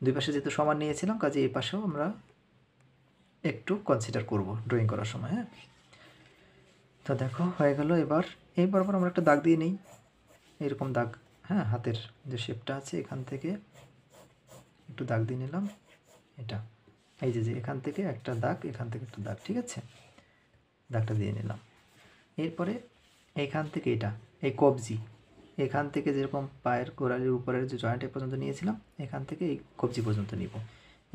দুই পাশে যেহেতু সমান নিয়েছিলাম, কাজে এই পাশেও আমরা একটু কনসিডার করব ড্রয়িং করার সময়, হ্যাঁ। তো দেখো হয়ে গেল। এবার এই বরাবর আমরা একটা দাগ দিয়ে নিই, এরকম দাগ। হ্যাঁ, হাতের যে শেপটা আছে এখান থেকে একটু দাগ দিয়ে নিলাম। এটা এই যে এখান থেকে একটা দাগ, এখান থেকে একটা দাগ, ঠিক আছে, দাগটা দিয়ে নিলাম। এরপরে এইখান থেকে এটা এই কবজি, এখান থেকে যেরকম পায়ের গোড়ালির উপরের যে জয়েন্ট পর্যন্ত নিয়েছিলাম, এখান থেকে এই কবজি পর্যন্ত নিব।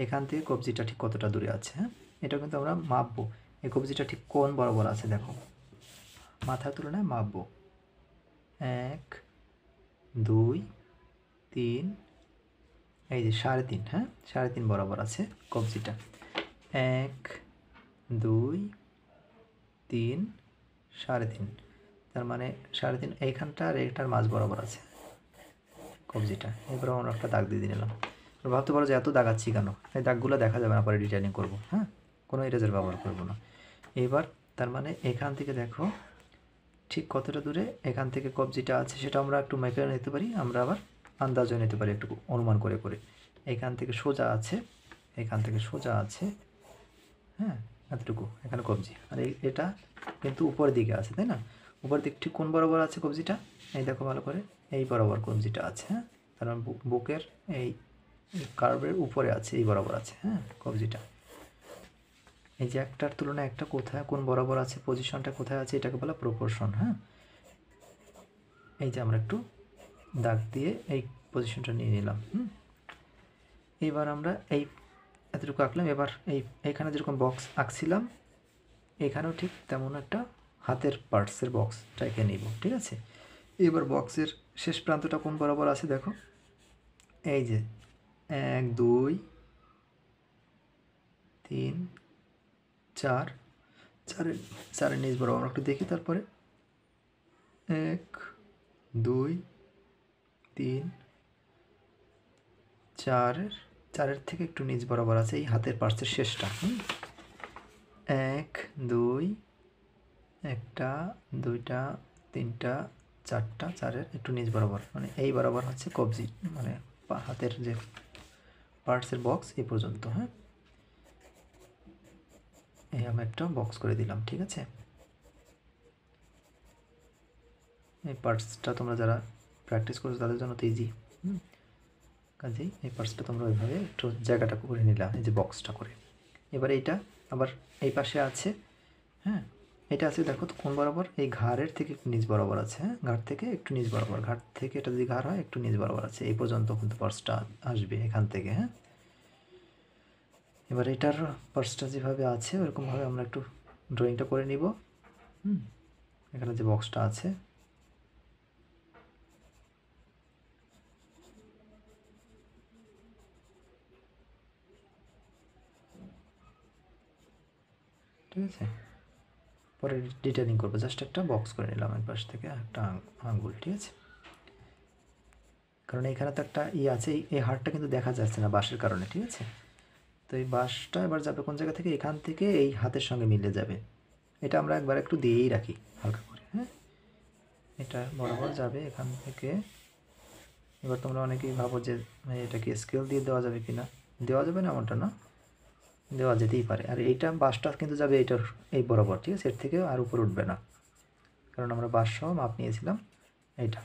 এখান থেকে কবজিটা ঠিক কতটা দূরে আছে, হ্যাঁ, এটা কিন্তু আমরা মাপবো। এই কবজিটা ঠিক কোন বরাবর আছে দেখো, মাথার তুলনায় মাপবো। 1 2 3, এই যে 3.5, হ্যাঁ 3.5 বরাবর আছে কবজিটা। 1 2 3 3.5, তার মানে 3.5 এইখানটা আর এইটার মাঝ বরাবর আছে কবজিটা। এবার আমরা একটা দাগ দিয়ে নিলাম। ভাবতে পারো যে এত দাগ আছি কেন, এই দাগগুলো দেখা যাবে না, পরে ডিটেইলিং করবো। হ্যাঁ, কোনো ইরেজার ব্যবহার করবো না। এবার তার মানে এখান থেকে দেখো ঠিক কতটা দূরে এখান থেকে কবজিটা আছে, সেটা আমরা একটু মেপে নিতে পারি, আমরা আবার আন্দাজও নিতে পারি একটু অনুমান করে করে। এখান থেকে সোজা আছে, এখান থেকে সোজা আছে, হ্যাঁ এতটুকু এখানে কবজি। আর এটা কিন্তু উপরের দিকে আছে, তাই না? উপরের দিক ঠিক কোন বরাবর আছে কবজিটা, এই দেখো ভালো করে, এই বরাবর কবজিটা আছে। হ্যাঁ, তার মানে বুকের এই কার্ভের উপরে আছে, এই বরাবর আছে, হ্যাঁ কবজিটা। এই যে একটার তুলনায় একটা কোথায় কোন বরাবর আছে, পজিশনটা কোথায় আছে, এটাকে বলা প্রপোর্শন। হ্যাঁ, এই যে আমরা একটু দাগ দিয়ে এই পজিশনটা নিয়ে নিলাম। এবার আমরা এই এতটুকু আঁকলাম। এবার এইখানে যেরকম বক্স আঁকছিলাম, এখানেও ঠিক তেমন একটা হাতের পার্টসের বক্সটা এঁকে নিব, ঠিক আছে। এবার বক্সের শেষ প্রান্তটা কোন বরাবর আছে দেখো, এই যে 1 2 3 4, চারের নিচ বরাবর আমরা একটু দেখি। তারপরে 1 2 3 4, থেকে একটু নিচ বরাবর আছে এই হাতের পার্টসের শেষটা। 1 2, একটা 2টা 3টা 4টা, 4-এর একটু নিচ বরাবর, মানে এই বরাবর হচ্ছে কবজি, মানে হাতের যে পার্টসের বক্স এই পর্যন্ত। হ্যাঁ, এই আমি একটা বক্স করে দিলাম, ঠিক আছে। এই পার্টসটা তোমরা যারা প্র্যাকটিস করছো তাদের জন্য তো ইজি। কাজেই এই পার্টসটা তোমরা ওইভাবে একটু জায়গাটা করে নিলাম, এই যে বক্সটা করে। এবার এইটা আবার এই পাশে আছে, হ্যাঁ এটা আছে দেখো কোন বরাবর, এই ঘাড়ের থেকে একটু নিচ বরাবর আছে। হ্যাঁ, ঘাড় থেকে একটু নিচ বরাবর, ঘাড় থেকে এটা যদি ঘাড় হয় একটু নিচ বরাবর আছে, এই পর্যন্ত কিন্তু পার্টসটা আসবে এখান থেকে। হ্যাঁ, এবার এটার পার্টসটা যেভাবে আছে ওরকমভাবে আমরা একটু ড্রয়িংটা করে নিব। এখানে যে বক্সটা আছে, ঠিক আছে। পরে ডিটেলিং করবো, জাস্ট একটা বক্স করে নিলাম এক পাশ থেকে একটা আঙ্গুল, ঠিক আছে। কারণ এখানে তো একটা আছে, এই হাড়টা কিন্তু দেখা যাচ্ছে না বাঁশের কারণে, ঠিক আছে। তো এই বাঁশটা এবার যাবে কোন জায়গা থেকে, এখান থেকে এই হাতের সঙ্গে মিলে যাবে। এটা আমরা একবার একটু দিয়েই রাখি হালকা করে। হ্যাঁ, এটা বরাবর যাবে এখান থেকে। এবার তোমরা অনেকেই ভাবো যে এটাকে স্কেল দিয়ে দেওয়া যাবে কি না, দেওয়া যাবে না এমনটা না, দেওয়া যেতেই পারে। আর এইটা বাঁশটা কিন্তু যাবে এইটার এই বরাবর, ঠিক আছে, এর থেকে আর উপর উঠবে না, কারণ আমরা বাঁশ সহ মাপ নিয়েছিলাম। এইটা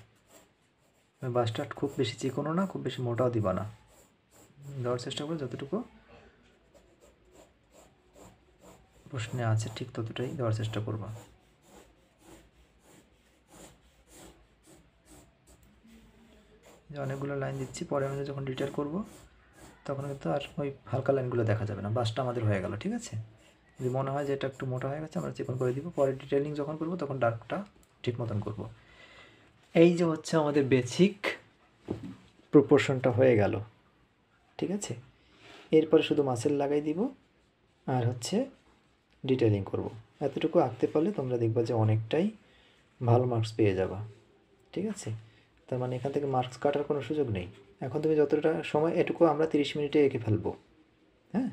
বাঁশটা খুব বেশি চিকনও না, খুব বেশি মোটাও দিবা না, দেওয়ার চেষ্টা করো যতটুকু প্রশ্নে আছে ঠিক ততটাই দেওয়ার চেষ্টা করবা। যে অনেকগুলো লাইন দিচ্ছি, পরে আমি যখন ডিটেল করব তখন কিন্তু আর ওই হালকা লাইনগুলো দেখা যাবে না, বাঁশটা আমাদের হয়ে গেল, ঠিক আছে। যদি মনে হয় যে এটা একটু মোটা হয়ে গেছে আমরা চিকন করে দিব, পরে ডিটেলিং যখন করব তখন ডার্কটা ঠিক মতন করব। এই যে হচ্ছে আমাদের বেসিক প্রপোর্শনটা হয়ে গেল, ঠিক আছে। এরপরে শুধু মাসেল লাগাই দিব আর হচ্ছে ডিটেলিং করব। এতটুকু আঁকতে পারলে তোমরা দেখবা যে অনেকটাই ভালো মার্কস পেয়ে যাবা, ঠিক আছে। তার মানে এখান থেকে মার্কস কাটার কোনো সুযোগ নেই। এখন তুমি যতটা সময়, এটুকু আমরা 30 মিনিটে এঁকে ফেলবো। হ্যাঁ,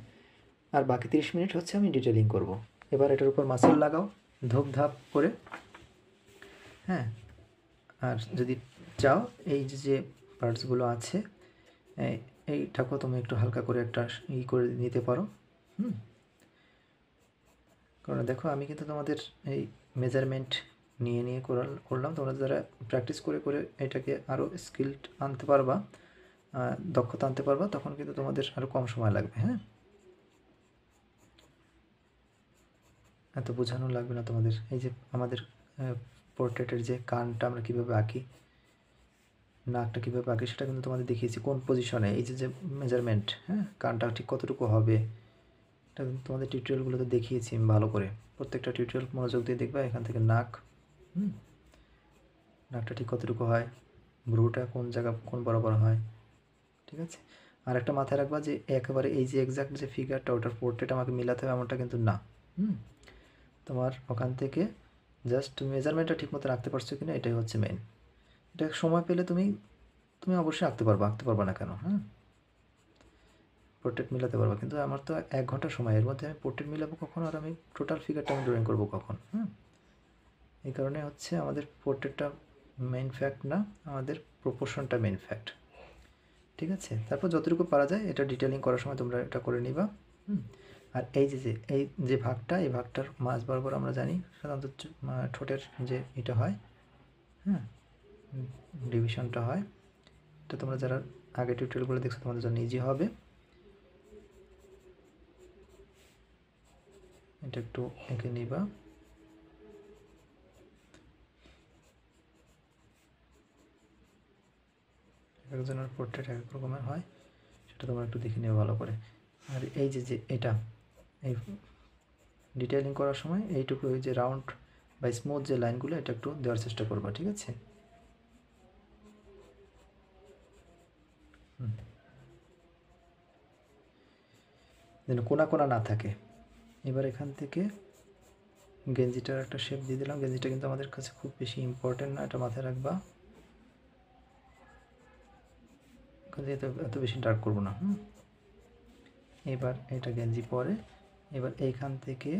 আর বাকি 30 মিনিট হচ্ছে আমি ডিটেলিং করব। এবার এটার উপর মাসেল লাগাও ধূপ ধাপ করে। হ্যাঁ, আর যদি চাও এই যে পার্টসগুলো আছে এইটাকেও তুমি একটু হালকা করে একটা করে নিতে পারো। কারণ দেখো আমি কিন্তু তোমাদের এই মেজারমেন্ট নিয়ে করলাম। তোমরা যারা প্র্যাকটিস করে করে এটাকে আরও স্কিলড আনতে পারবা, দক্ষতা আনতে পারবা, তখন কিন্তু তোমাদের আরও কম সময় লাগবে। হ্যাঁ, এত বোঝানো লাগবে না তোমাদের। এই যে আমাদের পোর্ট্রেটের যে কানটা আমরা কীভাবে আঁকি, নাকটা কীভাবে আঁকি, সেটা কিন্তু তোমাদের দেখিয়েছি কোন পজিশনে, এই যে মেজারমেন্ট, হ্যাঁ, কানটা ঠিক কতটুকু হবে, এটা কিন্তু তোমাদের টিউটোরিয়ালগুলোতে দেখিয়েছি আমি ভালো করে। প্রত্যেকটা টিউটোরিয়াল মনোযোগ দিয়ে দেখবা। এখান থেকে নাক, নাকটা ঠিক কতটুকু হয়, ভ্রুটা কোন জায়গা কোন বরাবর হয়, ঠিক আছে। আর একটা মাথায় রাখবা যে একেবারে এই যে এক্সাক্ট যে ফিগারটা ওটার পোর্ট্রেট আমাকে মিলাতে হবে এমনটা কিন্তু না। তোমার ওখান থেকে জাস্ট মেজারমেন্টটা ঠিক মতো রাখতে পারছো কিনা, এটাই হচ্ছে মেন। এটা সময় পেলে তুমি অবশ্যই আঁকতে পারবা না কেন, হ্যাঁ, পোর্ট্রেট মিলাতে পারবা। কিন্তু আমার তো 1 ঘন্টা সময়, এর মধ্যে আমি পোর্ট্রেট মিলাবো কখন, আর আমি টোটাল ফিগারটা আমি ড্রয়িং করবো কখন? এই কারণে হচ্ছে আমাদের পোর্ট্রেটটা মেইন ফ্যাক্ট না, আমাদের প্রপোর্শনটা মেইন ফ্যাক্ট, ঠিক আছে। তারপর যতটুকু পারা যায় এটা ডিটেলিং করার সময় তোমরা এটা করে নিবা। আর এই যে ভাগটা, এই ভাগটার মাঝ বরাবর আমরা জানি সাধারণত ঠোঁটের যে এটা হয়, হ্যাঁ, ডিভিশনটা হয়। এটা তোমরা যারা আগে টিউটোরিয়ালগুলো দেখছো তোমাদের জন্য ইজি হবে। এটা একটু এঁকে নিবা। একজনের পোর্ট্রেট এক রকমের হয়, সেটা তোমরা একটু দেখে নিও ভালো করে। আর এই যে এটা, এই ডিটেইলিং করার সময় এইটুকু ওই যে রাউন্ড বা স্মুথ যে লাইনগুলো, এটা একটু দেওয়ার চেষ্টা করবা, ঠিক আছে। যেন কোনা কোনা না থাকে। এবার এখান থেকে গেঞ্জিটার একটা শেপ দিয়ে দিলাম। গেঞ্জিটা কিন্তু আমাদের কাছে খুব বেশি ইম্পর্টেন্ট না, এটা মাথায় রাখবা। এত বেশি ডার্ক করবো না। এবার এটা গেঞ্জি পরে, এবার এইখান থেকে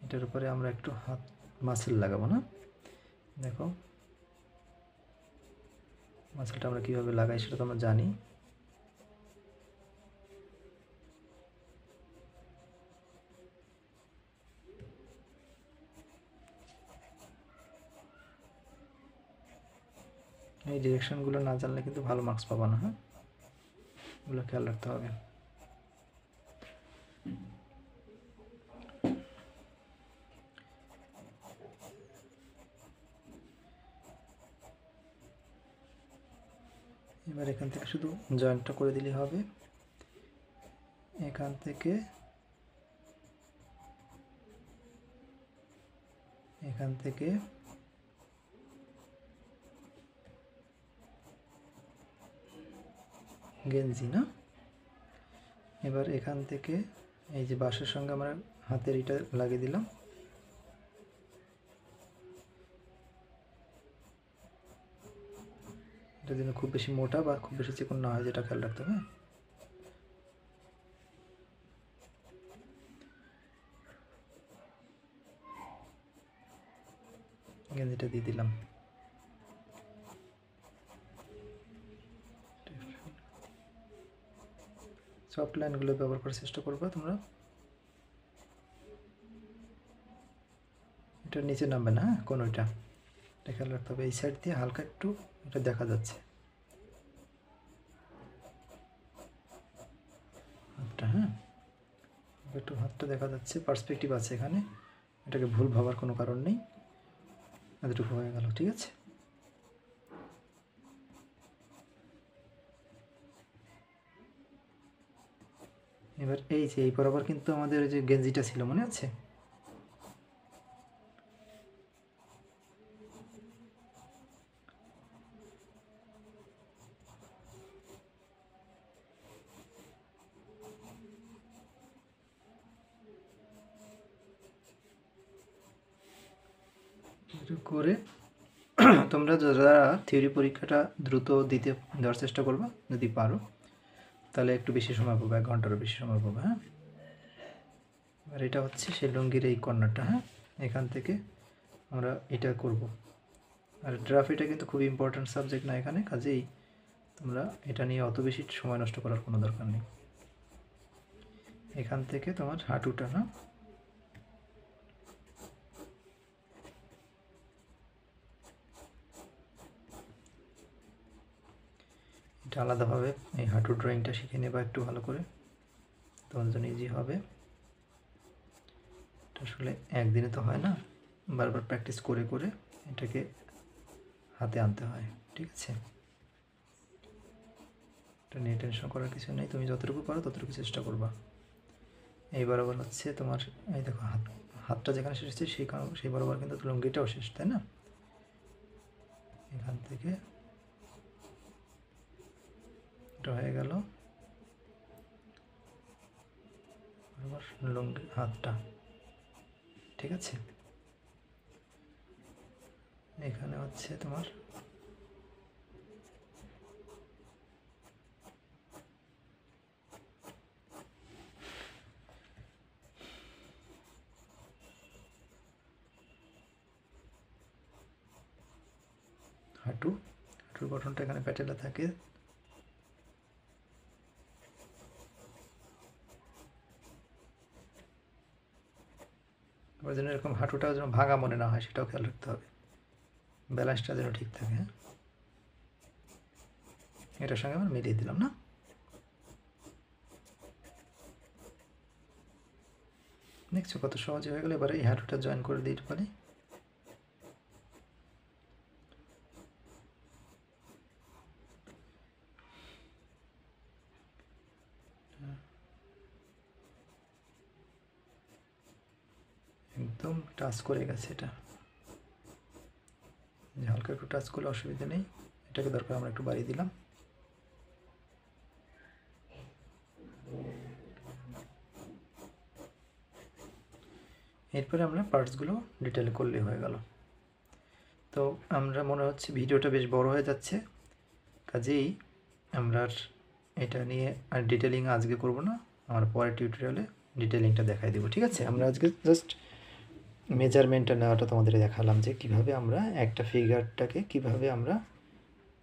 এটার উপরে আমরা একটু হাত মাসেল লাগাবো না। দেখো মাসেলটা আমরা কীভাবে লাগাই সেটা তো আমরা জানি। এই ডিরেকশনগুলো না জানলে কিন্তু ভালো মার্কস পাবা না। হ্যাঁ, এগুলো খেয়াল রাখতে হবে। এবার এখান থেকে শুধু জয়েন্টটা করে দিলেই হবে। এখান থেকে গেঞ্জি না। এবার এখান থেকে এই যে বাঁশের সঙ্গে আমরা হাতের এটা লাগিয়ে দিলাম। এটা যেন খুব বেশি মোটা বা খুব বেশি চিকন না হয়, যেটা খেয়াল রাখতে হবে। গেঞ্জিটা দিয়ে দিলাম। সফট লাইনগুলো ব্যবহার করার চেষ্টা করবা তোমরা। এটা নিচে নামবে না, হ্যাঁ, কোন এটা খেয়াল রাখতে হবে। এই সাইড দিয়ে হালকা একটু এটা দেখা যাচ্ছে হাতটা, হ্যাঁ, একটু হাতটা দেখা যাচ্ছে, পার্সপেক্টিভ আছে এখানে, এটাকে ভুল ভাবার কোনো কারণ নেই। এতটুকু হয়ে গেল, ঠিক আছে। এবার এই যে এই বরাবর কিন্তু আমাদের যে গেঞ্জিটা ছিল মনে আছে, করে তোমরা যারা থিওরি পরীক্ষাটা দ্রুত দেওয়ার চেষ্টা করবা, যদি পারো তাহলে একটু বেশি সময় পাবো, 1 ঘন্টারও বেশি সময় পাবো। হ্যাঁ, আর এটা হচ্ছে সেই লুঙ্গির এই কর্নারটা। হ্যাঁ, এখান থেকে আমরা এটা করব। আর ড্রাফট এটা কিন্তু খুব ইম্পর্ট্যান্ট সাবজেক্ট না এখানে, কাজেই তোমরা এটা নিয়ে অত বেশি সময় নষ্ট করার কোনো দরকার নেই। এখান থেকে তোমার হাঁটুটা না, এটা আলাদাভাবে এই হাঁটুর ড্রয়িংটা শিখে নেবা একটু ভালো করে, তোমাদের জন্য ইজি হবে। এটা আসলে একদিনে তো হয় না, বারবার প্র্যাকটিস করে করে এটাকে হাতে আনতে হয়, ঠিক আছে? এটা নিয়ে টেনশন করার কিছু নেই, তুমি যতটুকু পারো ততটুকু চেষ্টা করবা। এই বরাবর হচ্ছে তোমার, এই দেখো হাতটা যেখানে শেষ হচ্ছে সেই বরাবর কিন্তু লুঙ্গিটাও শেষ, তাই না? এখান থেকে এটা হয়ে গেল বরাবর লুঙ্গি হাতটা, ঠিক আছে? এখানে হচ্ছে তোমার হাঁটুর গঠনটা এখানে প্যাটেলা থাকে, ওই জন্য এরকম হাঁটুটাও যেন ভাঙা মনে না হয় সেটাও খেয়াল রাখতে হবে, ব্যালেন্সটা যেন ঠিক থাকে। হ্যাঁ, এটার সঙ্গে আমরা মিলিয়ে দিলাম না, দেখছো কত সহজে হয়ে গেলো। এবারে এই হাঁটুটা জয়েন করে দিতে পারি, একদম টাচ করে গেছে। এটা হালকা একটু টাচ করলে অসুবিধা নেই, এটাকে দরকার আমরা একটু বাড়িয়ে দিলাম। এরপরে আমরা পার্টসগুলো ডিটেল করলে হয়ে গেল। তো আমরা মনে হচ্ছে ভিডিওটা বেশ বড় হয়ে যাচ্ছে, কাজেই আমরা এটা নিয়ে আর ডিটেলিং আজকে করব না, আমরা পরের টিউটোরিয়ালে ডিটেলিংটা দেখাই দেবো, ঠিক আছে? আমরা আজকে জাস্ট মেজারমেন্টটা নেওয়াটা তোমাদের দেখালাম যে কিভাবে আমরা একটা ফিগারটাকে কিভাবে আমরা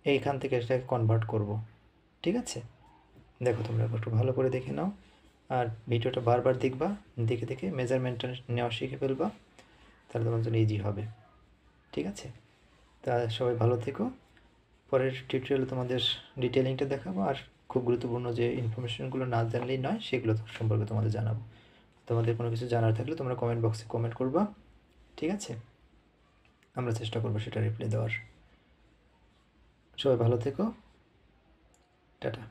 এইখান থেকে এটাকে কনভার্ট করব, ঠিক আছে? দেখো তোমরা একটু ভালো করে দেখে নাও, আর ভিডিওটা বারবার দেখবা, দেখে দেখে মেজারমেন্টটা নেওয়া শিখে ফেলবা, তাহলে তোমার জন্য ইজি হবে, ঠিক আছে? তা সবাই ভালো থেকো, পরের টিউটোরিয়ালে তোমাদের ডিটেলিংটা দেখাবো, আর খুব গুরুত্বপূর্ণ যে ইনফরমেশনগুলো না জানলেই নয় সেগুলো সম্পর্কে তোমাদের জানাবো। তোমাদের কোনো কিছু জানার থাকলে তোমরা কমেন্ট বক্সে কমেন্ট করবা, ঠিক আছে? আমরা চেষ্টা করবো সেটা রিপ্লাই দেওয়ার। সবাই ভালো থেকো, টাটা।